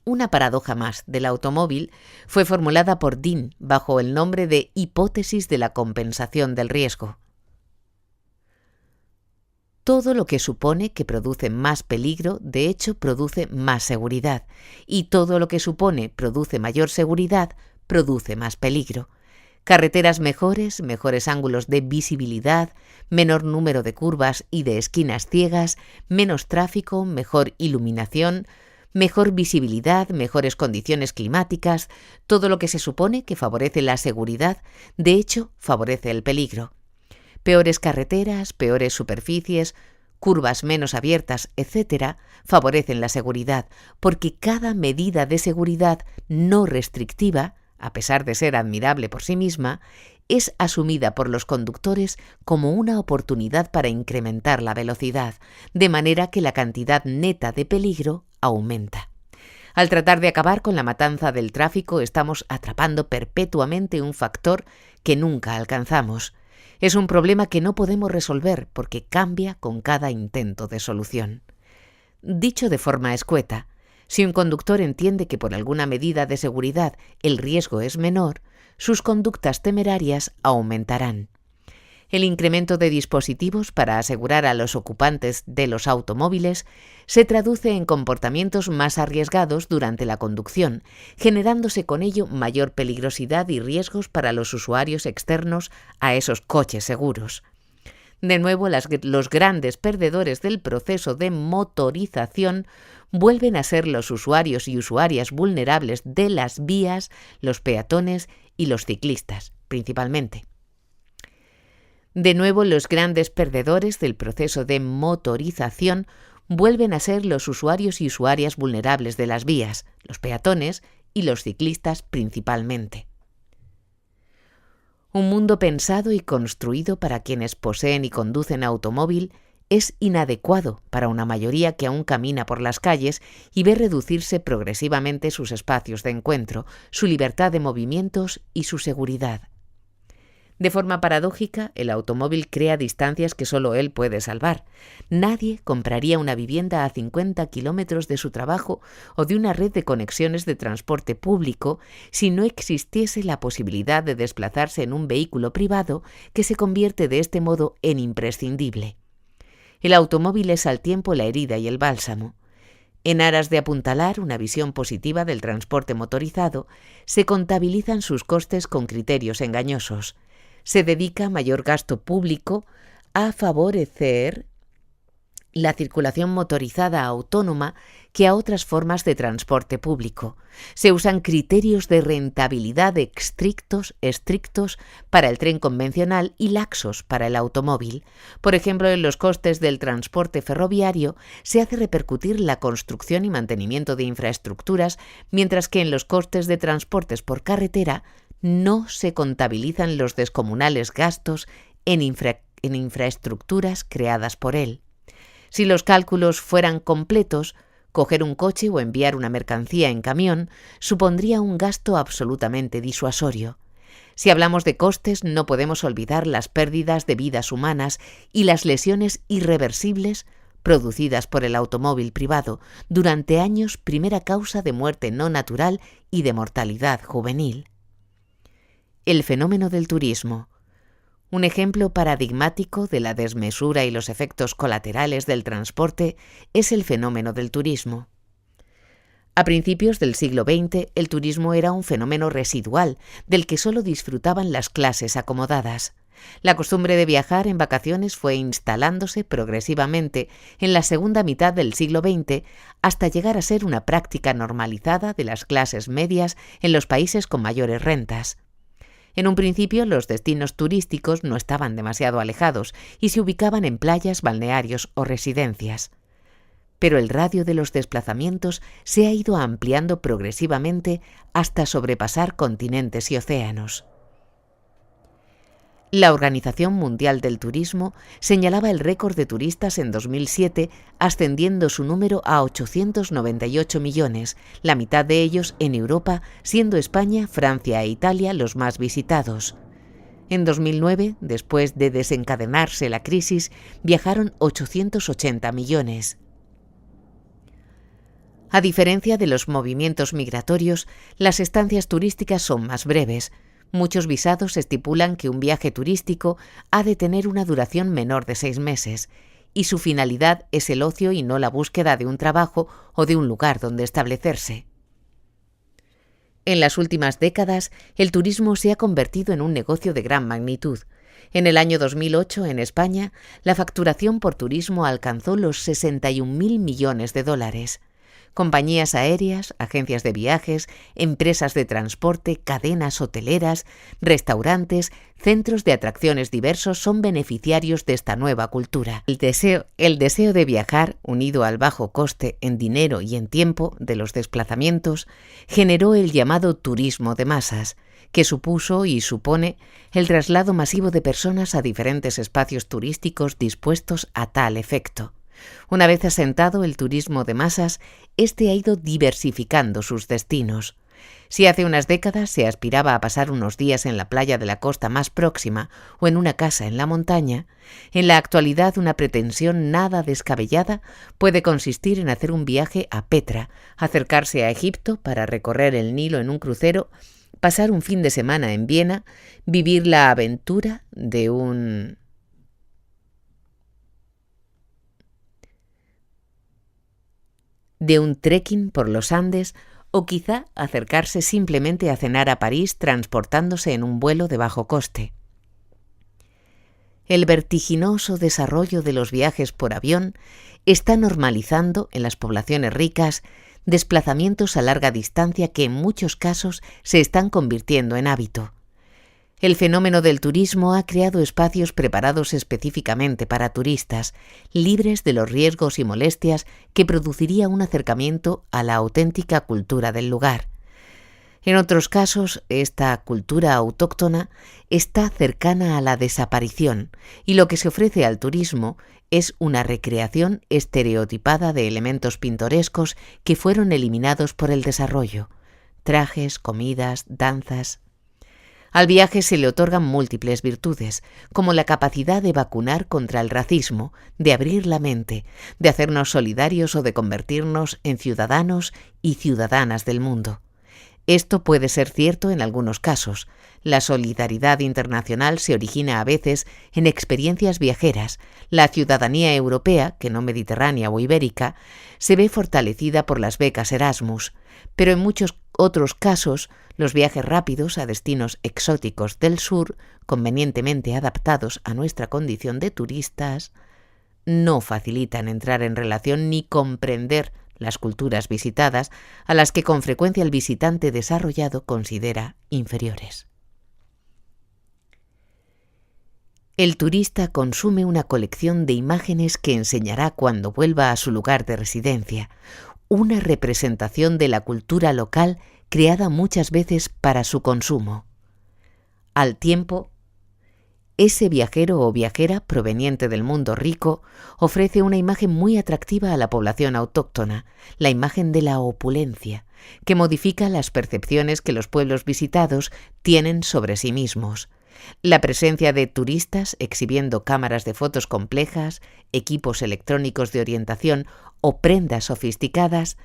Una paradoja más del automóvil fue formulada por Dean bajo el nombre de hipótesis de la compensación del riesgo. Todo lo que supone que produce más peligro, de hecho, produce más seguridad, y todo lo que supone produce mayor seguridad, produce más peligro. Carreteras mejores, mejores ángulos de visibilidad, menor número de curvas y de esquinas ciegas, menos tráfico, mejor iluminación, mejor visibilidad, mejores condiciones climáticas, todo lo que se supone que favorece la seguridad, de hecho, favorece el peligro. Peores carreteras, peores superficies, curvas menos abiertas, etc., favorecen la seguridad, porque cada medida de seguridad no restrictiva, a pesar de ser admirable por sí misma, es asumida por los conductores como una oportunidad para incrementar la velocidad, de manera que la cantidad neta de peligro aumenta. Al tratar de acabar con la matanza del tráfico, estamos atrapando perpetuamente un factor que nunca alcanzamos. Es un problema que no podemos resolver porque cambia con cada intento de solución. Dicho de forma escueta, si un conductor entiende que por alguna medida de seguridad el riesgo es menor, sus conductas temerarias aumentarán. El incremento de dispositivos para asegurar a los ocupantes de los automóviles se traduce en comportamientos más arriesgados durante la conducción, generándose con ello mayor peligrosidad y riesgos para los usuarios externos a esos coches seguros. De nuevo, los grandes perdedores del proceso de motorización vuelven a ser los usuarios y usuarias vulnerables de las vías, los peatones y los ciclistas, principalmente. De nuevo, los grandes perdedores del proceso de motorización vuelven a ser los usuarios y usuarias vulnerables de las vías, los peatones y los ciclistas principalmente. Un mundo pensado y construido para quienes poseen y conducen automóvil es inadecuado para una mayoría que aún camina por las calles y ve reducirse progresivamente sus espacios de encuentro, su libertad de movimientos y su seguridad. De forma paradójica, el automóvil crea distancias que solo él puede salvar. Nadie compraría una vivienda a 50 kilómetros de su trabajo o de una red de conexiones de transporte público si no existiese la posibilidad de desplazarse en un vehículo privado que se convierte de este modo en imprescindible. El automóvil es al tiempo la herida y el bálsamo. En aras de apuntalar una visión positiva del transporte motorizado, se contabilizan sus costes con criterios engañosos. Se dedica mayor gasto público a favorecer la circulación motorizada autónoma que a otras formas de transporte público. Se usan criterios de rentabilidad estrictos para el tren convencional y laxos para el automóvil. Por ejemplo, en los costes del transporte ferroviario se hace repercutir la construcción y mantenimiento de infraestructuras, mientras que en los costes de transportes por carretera no se contabilizan los descomunales gastos en infraestructuras creadas por él. Si los cálculos fueran completos, coger un coche o enviar una mercancía en camión supondría un gasto absolutamente disuasorio. Si hablamos de costes, no podemos olvidar las pérdidas de vidas humanas y las lesiones irreversibles producidas por el automóvil privado, durante años primera causa de muerte no natural y de mortalidad juvenil. El fenómeno del turismo. Un ejemplo paradigmático de la desmesura y los efectos colaterales del transporte es el fenómeno del turismo. A principios del siglo XX, el turismo era un fenómeno residual, del que solo disfrutaban las clases acomodadas. La costumbre de viajar en vacaciones fue instalándose progresivamente en la segunda mitad del siglo XX hasta llegar a ser una práctica normalizada de las clases medias en los países con mayores rentas. En un principio, los destinos turísticos no estaban demasiado alejados y se ubicaban en playas, balnearios o residencias. Pero el radio de los desplazamientos se ha ido ampliando progresivamente hasta sobrepasar continentes y océanos. La Organización Mundial del Turismo señalaba el récord de turistas en 2007, ascendiendo su número a 898 millones, la mitad de ellos en Europa, siendo España, Francia e Italia los más visitados. En 2009, después de desencadenarse la crisis, viajaron 880 millones. A diferencia de los movimientos migratorios, las estancias turísticas son más breves. Muchos visados estipulan que un viaje turístico ha de tener una duración menor de 6 meses, y su finalidad es el ocio y no la búsqueda de un trabajo o de un lugar donde establecerse. En las últimas décadas, el turismo se ha convertido en un negocio de gran magnitud. En el año 2008, en España, la facturación por turismo alcanzó los 61.000 millones de dólares. Compañías aéreas, agencias de viajes, empresas de transporte, cadenas hoteleras, restaurantes, centros de atracciones diversos son beneficiarios de esta nueva cultura. El deseo de viajar, unido al bajo coste en dinero y en tiempo de los desplazamientos, generó el llamado turismo de masas, que supuso y supone el traslado masivo de personas a diferentes espacios turísticos dispuestos a tal efecto. Una vez asentado el turismo de masas, este ha ido diversificando sus destinos. Si hace unas décadas se aspiraba a pasar unos días en la playa de la costa más próxima o en una casa en la montaña, en la actualidad una pretensión nada descabellada puede consistir en hacer un viaje a Petra, acercarse a Egipto para recorrer el Nilo en un crucero, pasar un fin de semana en Viena, vivir la aventura de un trekking por los Andes o quizá acercarse simplemente a cenar a París transportándose en un vuelo de bajo coste. El vertiginoso desarrollo de los viajes por avión está normalizando en las poblaciones ricas desplazamientos a larga distancia que en muchos casos se están convirtiendo en hábito. El fenómeno del turismo ha creado espacios preparados específicamente para turistas, libres de los riesgos y molestias que produciría un acercamiento a la auténtica cultura del lugar. En otros casos, esta cultura autóctona está cercana a la desaparición y lo que se ofrece al turismo es una recreación estereotipada de elementos pintorescos que fueron eliminados por el desarrollo: trajes, comidas, danzas. Al viaje se le otorgan múltiples virtudes, como la capacidad de vacunar contra el racismo, de abrir la mente, de hacernos solidarios o de convertirnos en ciudadanos y ciudadanas del mundo. Esto puede ser cierto en algunos casos. La solidaridad internacional se origina a veces en experiencias viajeras. La ciudadanía europea, que no mediterránea o ibérica, se ve fortalecida por las becas Erasmus. Pero en muchos otros casos, los viajes rápidos a destinos exóticos del sur, convenientemente adaptados a nuestra condición de turistas, no facilitan entrar en relación ni comprender las culturas visitadas, a las que con frecuencia el visitante desarrollado considera inferiores. El turista consume una colección de imágenes que enseñará cuando vuelva a su lugar de residencia, una representación de la cultura local creada muchas veces para su consumo. Al tiempo, ese viajero o viajera proveniente del mundo rico ofrece una imagen muy atractiva a la población autóctona, la imagen de la opulencia, que modifica las percepciones que los pueblos visitados tienen sobre sí mismos. La presencia de turistas exhibiendo cámaras de fotos complejas, equipos electrónicos de orientación o prendas sofisticadas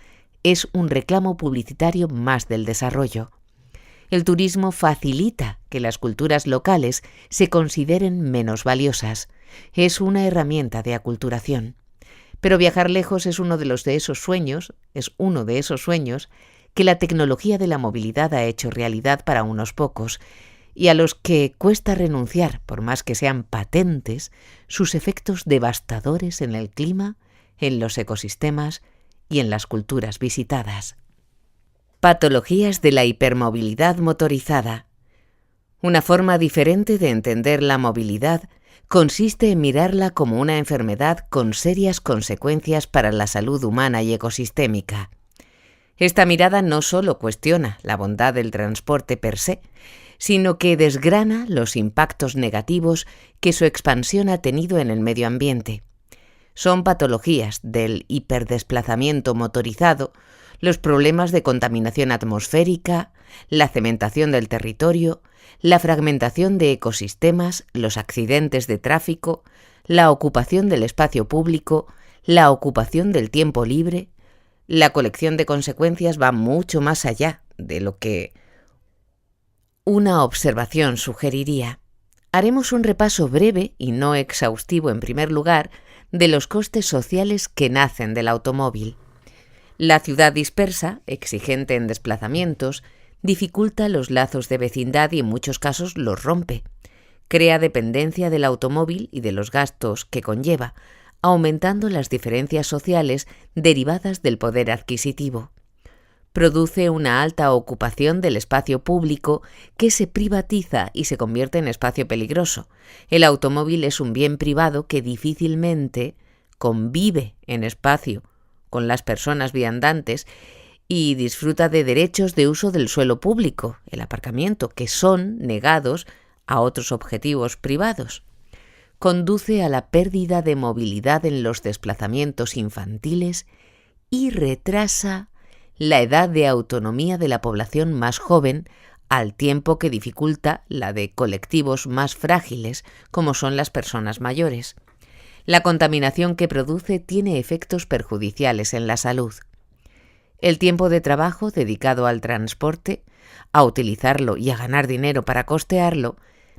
es un reclamo publicitario más del desarrollo. El turismo facilita que las culturas locales se consideren menos valiosas. Es una herramienta de aculturación. Pero viajar lejos es uno de esos sueños que la tecnología de la movilidad ha hecho realidad para unos pocos y a los que cuesta renunciar, por más que sean patentes, sus efectos devastadores en el clima, en los ecosistemas y en las culturas visitadas. Patologías de la hipermovilidad motorizada. Una forma diferente de entender la movilidad consiste en mirarla como una enfermedad con serias consecuencias para la salud humana y ecosistémica. Esta mirada no solo cuestiona la bondad del transporte per se, sino que desgrana los impactos negativos que su expansión ha tenido en el medio ambiente. Son patologías del hiperdesplazamiento motorizado, los problemas de contaminación atmosférica, la cementación del territorio, la fragmentación de ecosistemas, los accidentes de tráfico, la ocupación del espacio público, la ocupación del tiempo libre. La colección de consecuencias va mucho más allá de lo que una observación sugeriría. Haremos un repaso breve y no exhaustivo en primer lugar de los costes sociales que nacen del automóvil. La ciudad dispersa, exigente en desplazamientos, Dificulta los lazos de vecindad y en muchos casos los rompe. Crea dependencia del automóvil y de los gastos que conlleva, aumentando las diferencias sociales derivadas del poder adquisitivo. Produce una alta ocupación del espacio público que se privatiza y se convierte en espacio peligroso. El automóvil es un bien privado que difícilmente convive en espacio con las personas viandantes y disfruta de derechos de uso del suelo público, el aparcamiento, que son negados a otros objetivos privados. Conduce a la pérdida de movilidad en los desplazamientos infantiles y retrasa la edad de autonomía de la población más joven, al tiempo que dificulta la de colectivos más frágiles, como son las personas mayores. La contaminación que produce tiene efectos perjudiciales en la salud. El tiempo de trabajo dedicado al transporte, a utilizarlo y a ganar dinero para costearlo,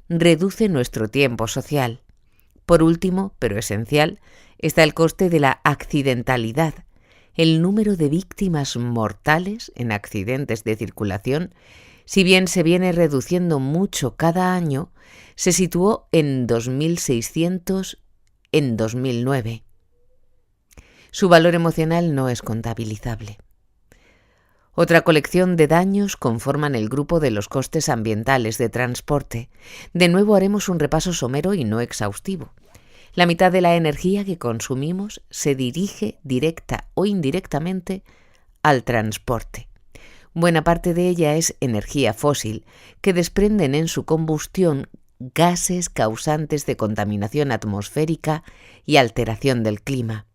reduce nuestro tiempo social. Por último, pero esencial, está el coste de la accidentalidad. El número de víctimas mortales en accidentes de circulación, si bien se viene reduciendo mucho cada año, se situó en 2.600 en 2009. Su valor emocional no es contabilizable. Otra colección de daños conforman el grupo de los costes ambientales de transporte. De nuevo haremos un repaso somero y no exhaustivo. La mitad de la energía que consumimos se dirige directa o indirectamente al transporte. Buena parte de ella es energía fósil, que desprenden en su combustión gases causantes de contaminación atmosférica y alteración del clima.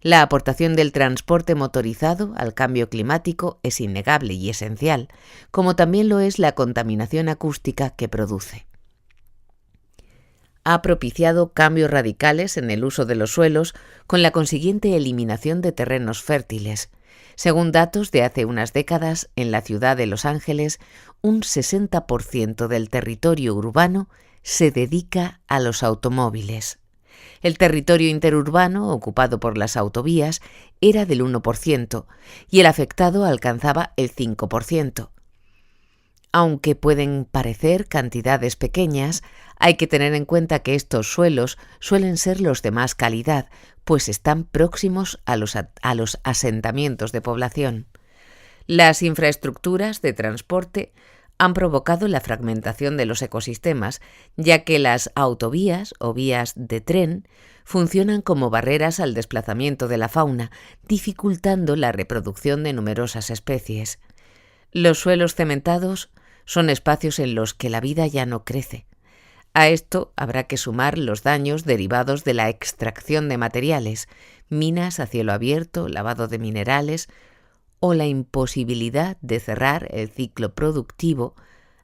La aportación del transporte motorizado al cambio climático es innegable y esencial, como también lo es la contaminación acústica que produce. Ha propiciado cambios radicales en el uso de los suelos, con la consiguiente eliminación de terrenos fértiles. Según datos de hace unas décadas, en la ciudad de Los Ángeles, un 60% del territorio urbano se dedica a los automóviles. El territorio interurbano, ocupado por las autovías, era del 1% y el afectado alcanzaba el 5%. Aunque pueden parecer cantidades pequeñas, hay que tener en cuenta que estos suelos suelen ser los de más calidad, pues están próximos a los asentamientos de población. Las infraestructuras de transporte han provocado la fragmentación de los ecosistemas, ya que las autovías o vías de tren funcionan como barreras al desplazamiento de la fauna, dificultando la reproducción de numerosas especies. Los suelos cementados son espacios en los que la vida ya no crece. A esto habrá que sumar los daños derivados de la extracción de materiales, minas a cielo abierto, lavado de minerales o la imposibilidad de cerrar el ciclo productivo,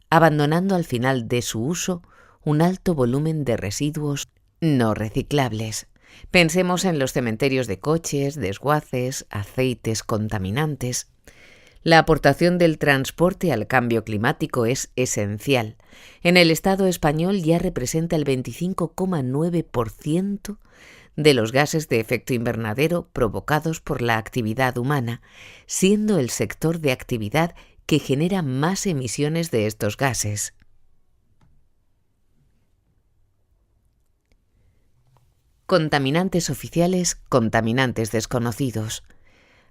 abandonando al final de su uso un alto volumen de residuos no reciclables. Pensemos en los cementerios de coches, desguaces, aceites contaminantes. La aportación del transporte al cambio climático es esencial. En el Estado español ya representa el 25,9% de los gases de efecto invernadero provocados por la actividad humana, siendo el sector de actividad que genera más emisiones de estos gases. Contaminantes oficiales, contaminantes desconocidos.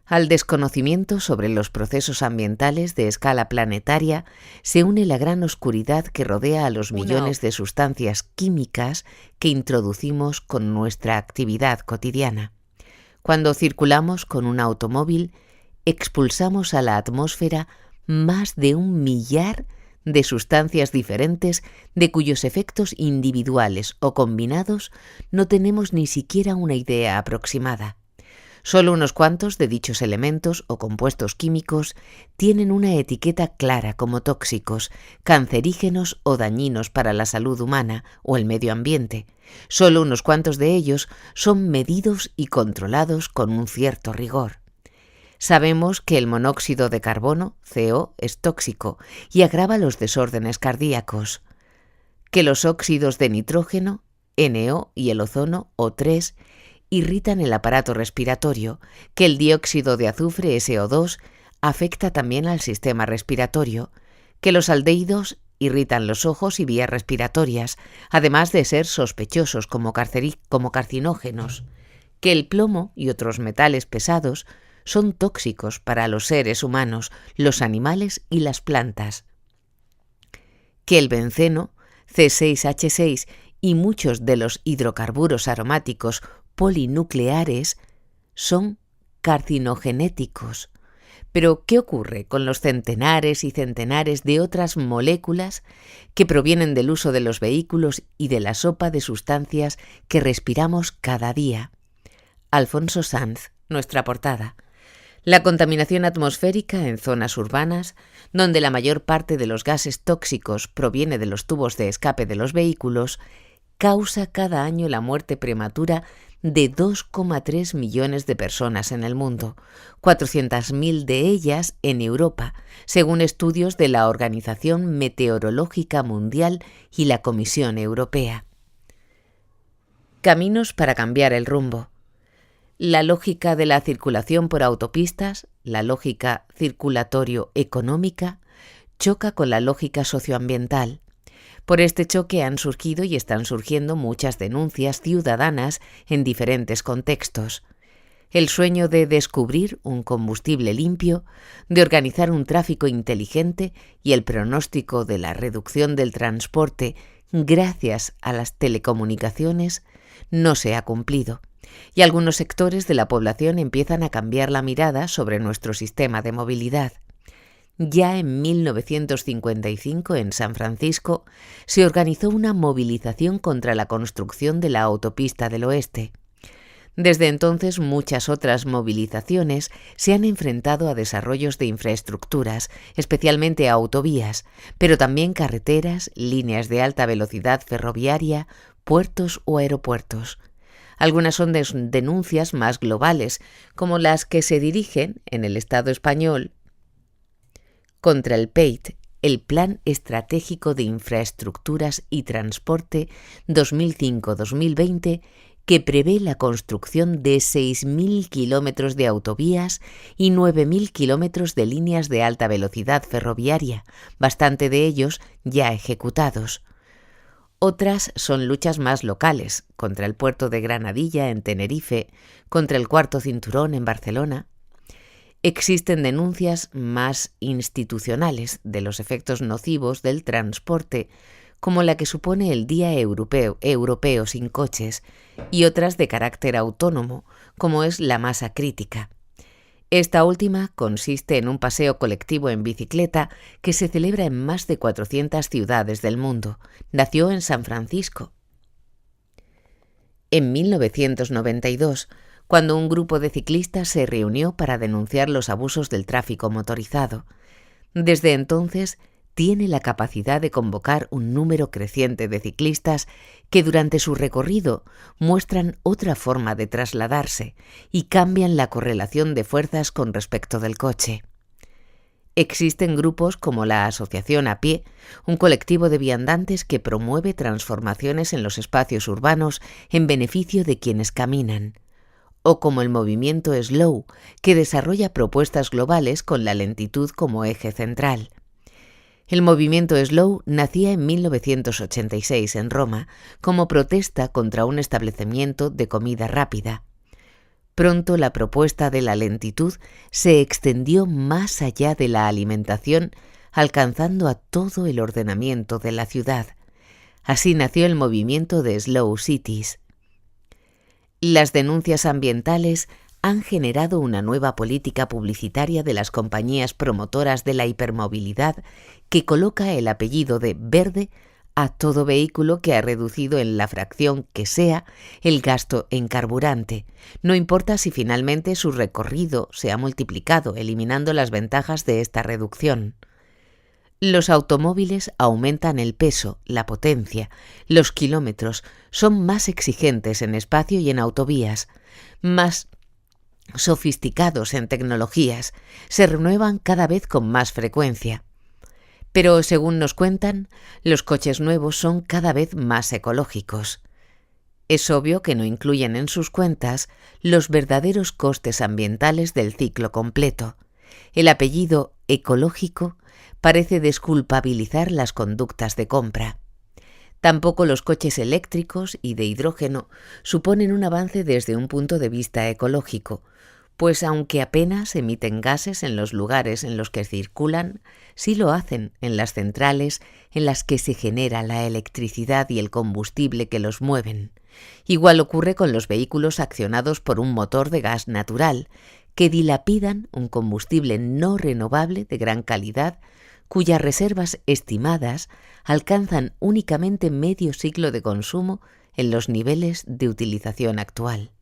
Al desconocimiento sobre los procesos ambientales de escala planetaria se une la gran oscuridad que rodea a los millones de sustancias químicas que introducimos con nuestra actividad cotidiana. Cuando circulamos con un automóvil, expulsamos a la atmósfera más de 1 millar de sustancias diferentes de cuyos efectos individuales o combinados no tenemos ni siquiera una idea aproximada. Solo unos cuantos de dichos elementos o compuestos químicos tienen una etiqueta clara como tóxicos, cancerígenos o dañinos para la salud humana o el medio ambiente. Solo unos cuantos de ellos son medidos y controlados con un cierto rigor. Sabemos que el monóxido de carbono, CO, es tóxico y agrava los desórdenes cardíacos, que los óxidos de nitrógeno, NO, y el ozono, O3, irritan el aparato respiratorio, que el dióxido de azufre, SO2, afecta también al sistema respiratorio, que los aldehídos irritan los ojos y vías respiratorias, además de ser sospechosos como carcinógenos, que el plomo y otros metales pesados son tóxicos para los seres humanos, los animales y las plantas, que el benceno, C6H6 y muchos de los hidrocarburos aromáticos polinucleares son carcinogenéticos. Pero, ¿qué ocurre con los centenares y centenares de otras moléculas que provienen del uso de los vehículos y de la sopa de sustancias que respiramos cada día? Alfonso Sanz, nuestra portada. La contaminación atmosférica en zonas urbanas, donde la mayor parte de los gases tóxicos proviene de los tubos de escape de los vehículos, causa cada año la muerte prematura de 2,3 millones de personas en el mundo, 400.000 de ellas en Europa, según estudios de la Organización Meteorológica Mundial y la Comisión Europea. Caminos para cambiar el rumbo. La lógica de la circulación por autopistas, la lógica circulatorio-económica, choca con la lógica socioambiental. Por este choque han surgido y están surgiendo muchas denuncias ciudadanas en diferentes contextos. El sueño de descubrir un combustible limpio, de organizar un tráfico inteligente y el pronóstico de la reducción del transporte gracias a las telecomunicaciones no se ha cumplido, y algunos sectores de la población empiezan a cambiar la mirada sobre nuestro sistema de movilidad. Ya en 1955, en San Francisco, se organizó una movilización contra la construcción de la autopista del oeste. Desde entonces, muchas otras movilizaciones se han enfrentado a desarrollos de infraestructuras, especialmente autovías, pero también carreteras, líneas de alta velocidad ferroviaria, puertos o aeropuertos. Algunas son denuncias más globales, como las que se dirigen en el Estado español contra el PEIT, el Plan Estratégico de Infraestructuras y Transporte 2005-2020, que prevé la construcción de 6.000 kilómetros de autovías y 9.000 kilómetros de líneas de alta velocidad ferroviaria, bastante de ellos ya ejecutados. Otras son luchas más locales, contra el puerto de Granadilla en Tenerife, contra el Cuarto Cinturón en Barcelona. Existen denuncias más institucionales de los efectos nocivos del transporte, como la que supone el Día Europeo sin coches, y otras de carácter autónomo, como es la masa crítica. Esta última consiste en un paseo colectivo en bicicleta que se celebra en más de 400 ciudades del mundo. Nació en San Francisco. En 1992, cuando un grupo de ciclistas se reunió para denunciar los abusos del tráfico motorizado. Desde entonces, tiene la capacidad de convocar un número creciente de ciclistas que durante su recorrido muestran otra forma de trasladarse y cambian la correlación de fuerzas con respecto del coche. Existen grupos como la Asociación A Pie, un colectivo de viandantes que promueve transformaciones en los espacios urbanos en beneficio de quienes caminan, o como el movimiento Slow, que desarrolla propuestas globales con la lentitud como eje central. El movimiento Slow nacía en 1986 en Roma como protesta contra un establecimiento de comida rápida. Pronto la propuesta de la lentitud se extendió más allá de la alimentación, alcanzando a todo el ordenamiento de la ciudad. Así nació el movimiento de Slow Cities. Las denuncias ambientales han generado una nueva política publicitaria de las compañías promotoras de la hipermovilidad que coloca el apellido de verde a todo vehículo que ha reducido en la fracción que sea el gasto en carburante, no importa si finalmente su recorrido se ha multiplicado, eliminando las ventajas de esta reducción. Los automóviles aumentan el peso, la potencia, los kilómetros, son más exigentes en espacio y en autovías, más sofisticados en tecnologías, se renuevan cada vez con más frecuencia. Pero, según nos cuentan, los coches nuevos son cada vez más ecológicos. Es obvio que no incluyen en sus cuentas los verdaderos costes ambientales del ciclo completo. El apellido ecológico parece desculpabilizar las conductas de compra. Tampoco los coches eléctricos y de hidrógeno suponen un avance desde un punto de vista ecológico, pues aunque apenas emiten gases en los lugares en los que circulan, sí lo hacen en las centrales en las que se genera la electricidad y el combustible que los mueven. Igual ocurre con los vehículos accionados por un motor de gas natural, que dilapidan un combustible no renovable de gran calidad, cuyas reservas estimadas alcanzan únicamente medio siglo de consumo en los niveles de utilización actual.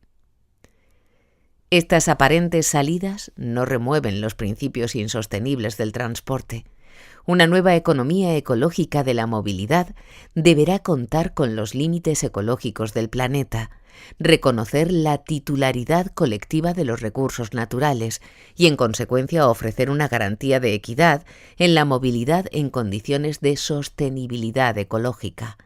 Estas aparentes salidas no remueven los principios insostenibles del transporte. Una nueva economía ecológica de la movilidad deberá contar con los límites ecológicos del planeta, reconocer la titularidad colectiva de los recursos naturales y, en consecuencia, ofrecer una garantía de equidad en la movilidad en condiciones de sostenibilidad ecológica,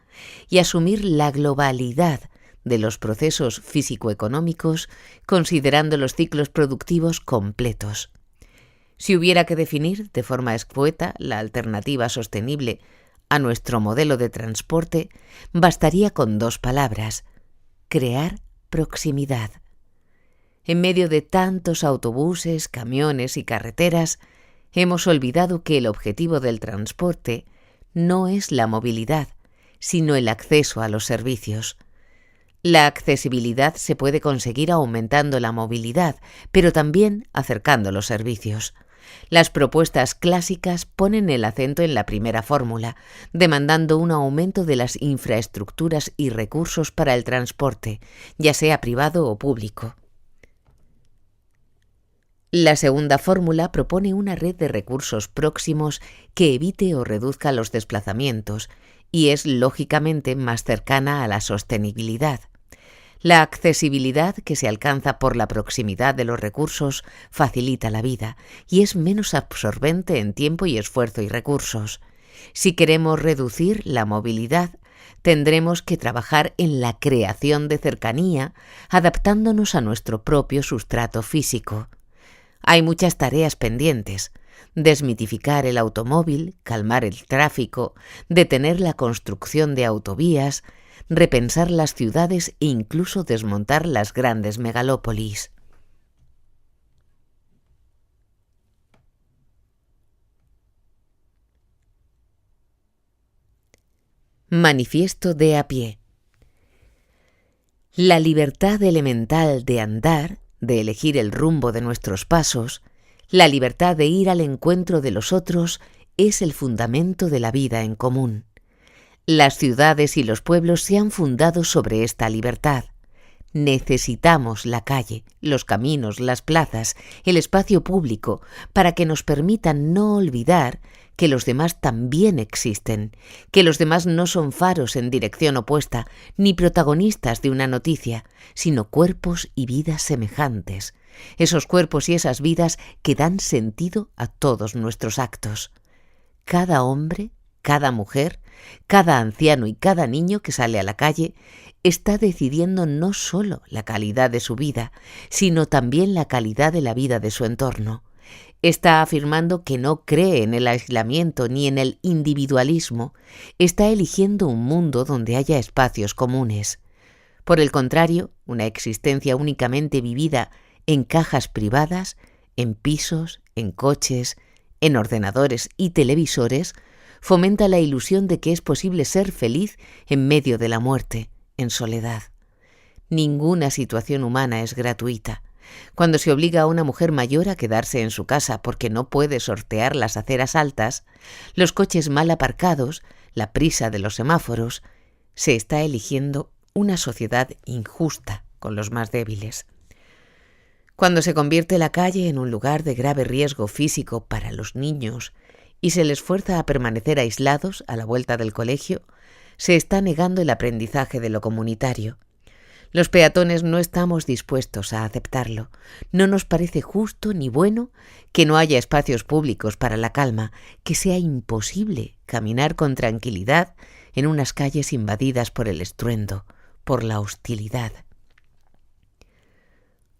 y asumir la globalidad de los procesos físico-económicos, considerando los ciclos productivos completos. Si hubiera que definir de forma escueta la alternativa sostenible a nuestro modelo de transporte, bastaría con 2 palabras: crear proximidad. En medio de tantos autobuses, camiones y carreteras, hemos olvidado que el objetivo del transporte no es la movilidad, sino el acceso a los servicios. La accesibilidad se puede conseguir aumentando la movilidad, pero también acercando los servicios. Las propuestas clásicas ponen el acento en la primera fórmula, demandando un aumento de las infraestructuras y recursos para el transporte, ya sea privado o público. La segunda fórmula propone una red de recursos próximos que evite o reduzca los desplazamientos y es lógicamente más cercana a la sostenibilidad. La accesibilidad que se alcanza por la proximidad de los recursos facilita la vida y es menos absorbente en tiempo y esfuerzo y recursos. Si queremos reducir la movilidad, tendremos que trabajar en la creación de cercanía, adaptándonos a nuestro propio sustrato físico. Hay muchas tareas pendientes: desmitificar el automóvil, calmar el tráfico, detener la construcción de autovías, repensar las ciudades e incluso desmontar las grandes megalópolis. Manifiesto de a pie. La libertad elemental de andar, de elegir el rumbo de nuestros pasos, la libertad de ir al encuentro de los otros, es el fundamento de la vida en común. Las ciudades y los pueblos se han fundado sobre esta libertad. Necesitamos la calle, los caminos, las plazas, el espacio público, para que nos permitan no olvidar que los demás también existen, que los demás no son faros en dirección opuesta, ni protagonistas de una noticia, sino cuerpos y vidas semejantes, esos cuerpos y esas vidas que dan sentido a todos nuestros actos. Cada hombre, cada mujer, cada anciano y cada niño que sale a la calle está decidiendo no solo la calidad de su vida, sino también la calidad de la vida de su entorno. Está afirmando que no cree en el aislamiento ni en el individualismo. Está eligiendo un mundo donde haya espacios comunes. Por el contrario, una existencia únicamente vivida en cajas privadas, en pisos, en coches, en ordenadores y televisores, fomenta la ilusión de que es posible ser feliz en medio de la muerte, en soledad. Ninguna situación humana es gratuita. Cuando se obliga a una mujer mayor a quedarse en su casa porque no puede sortear las aceras altas, los coches mal aparcados, la prisa de los semáforos, se está eligiendo una sociedad injusta con los más débiles. Cuando se convierte la calle en un lugar de grave riesgo físico para los niños y se les fuerza a permanecer aislados a la vuelta del colegio, se está negando el aprendizaje de lo comunitario. Los peatones no estamos dispuestos a aceptarlo. No nos parece justo ni bueno que no haya espacios públicos para la calma, que sea imposible caminar con tranquilidad en unas calles invadidas por el estruendo, por la hostilidad.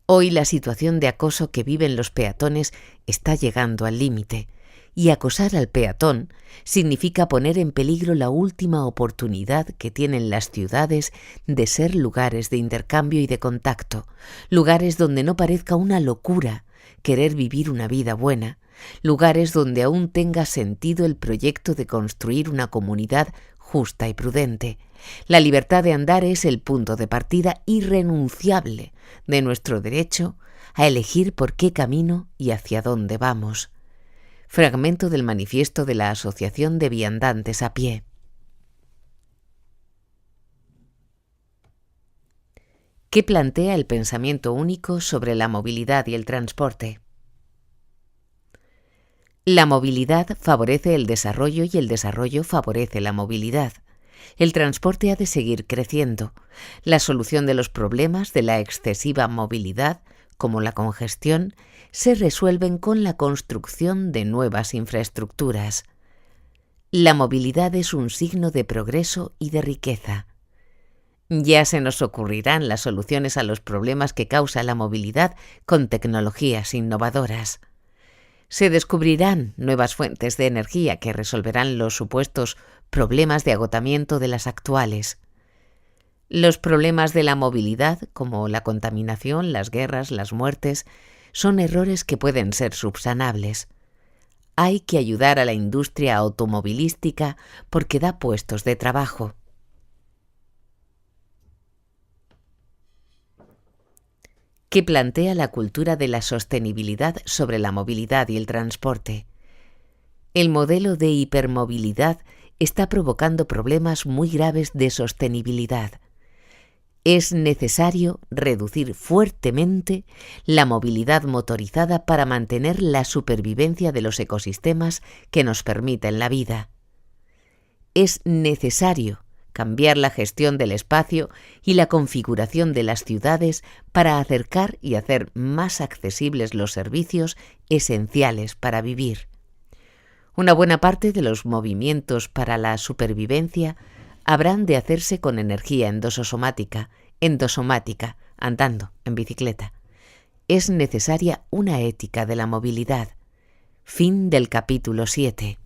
Hoy la situación de acoso que viven los peatones está llegando al límite, y acosar al peatón significa poner en peligro la última oportunidad que tienen las ciudades de ser lugares de intercambio y de contacto, lugares donde no parezca una locura querer vivir una vida buena, lugares donde aún tenga sentido el proyecto de construir una comunidad justa y prudente. La libertad de andar es el punto de partida irrenunciable de nuestro derecho a elegir por qué camino y hacia dónde vamos. Fragmento del manifiesto de la Asociación de Viandantes a Pie. ¿Qué plantea el pensamiento único sobre la movilidad y el transporte? La movilidad favorece el desarrollo y el desarrollo favorece la movilidad. El transporte ha de seguir creciendo. La solución de los problemas de la excesiva movilidad, como la congestión, se resuelven con la construcción de nuevas infraestructuras. La movilidad es un signo de progreso y de riqueza. Ya se nos ocurrirán las soluciones a los problemas que causa la movilidad con tecnologías innovadoras. Se descubrirán nuevas fuentes de energía que resolverán los supuestos problemas de agotamiento de las actuales. Los problemas de la movilidad, como la contaminación, las guerras, las muertes, son errores que pueden ser subsanables. Hay que ayudar a la industria automovilística porque da puestos de trabajo. ¿Qué plantea la cultura de la sostenibilidad sobre la movilidad y el transporte? El modelo de hipermovilidad está provocando problemas muy graves de sostenibilidad. Es necesario reducir fuertemente la movilidad motorizada para mantener la supervivencia de los ecosistemas que nos permiten la vida. Es necesario cambiar la gestión del espacio y la configuración de las ciudades para acercar y hacer más accesibles los servicios esenciales para vivir. Una buena parte de los movimientos para la supervivencia habrán de hacerse con energía endosomática, andando, en bicicleta. Es necesaria una ética de la movilidad. Fin del capítulo 7.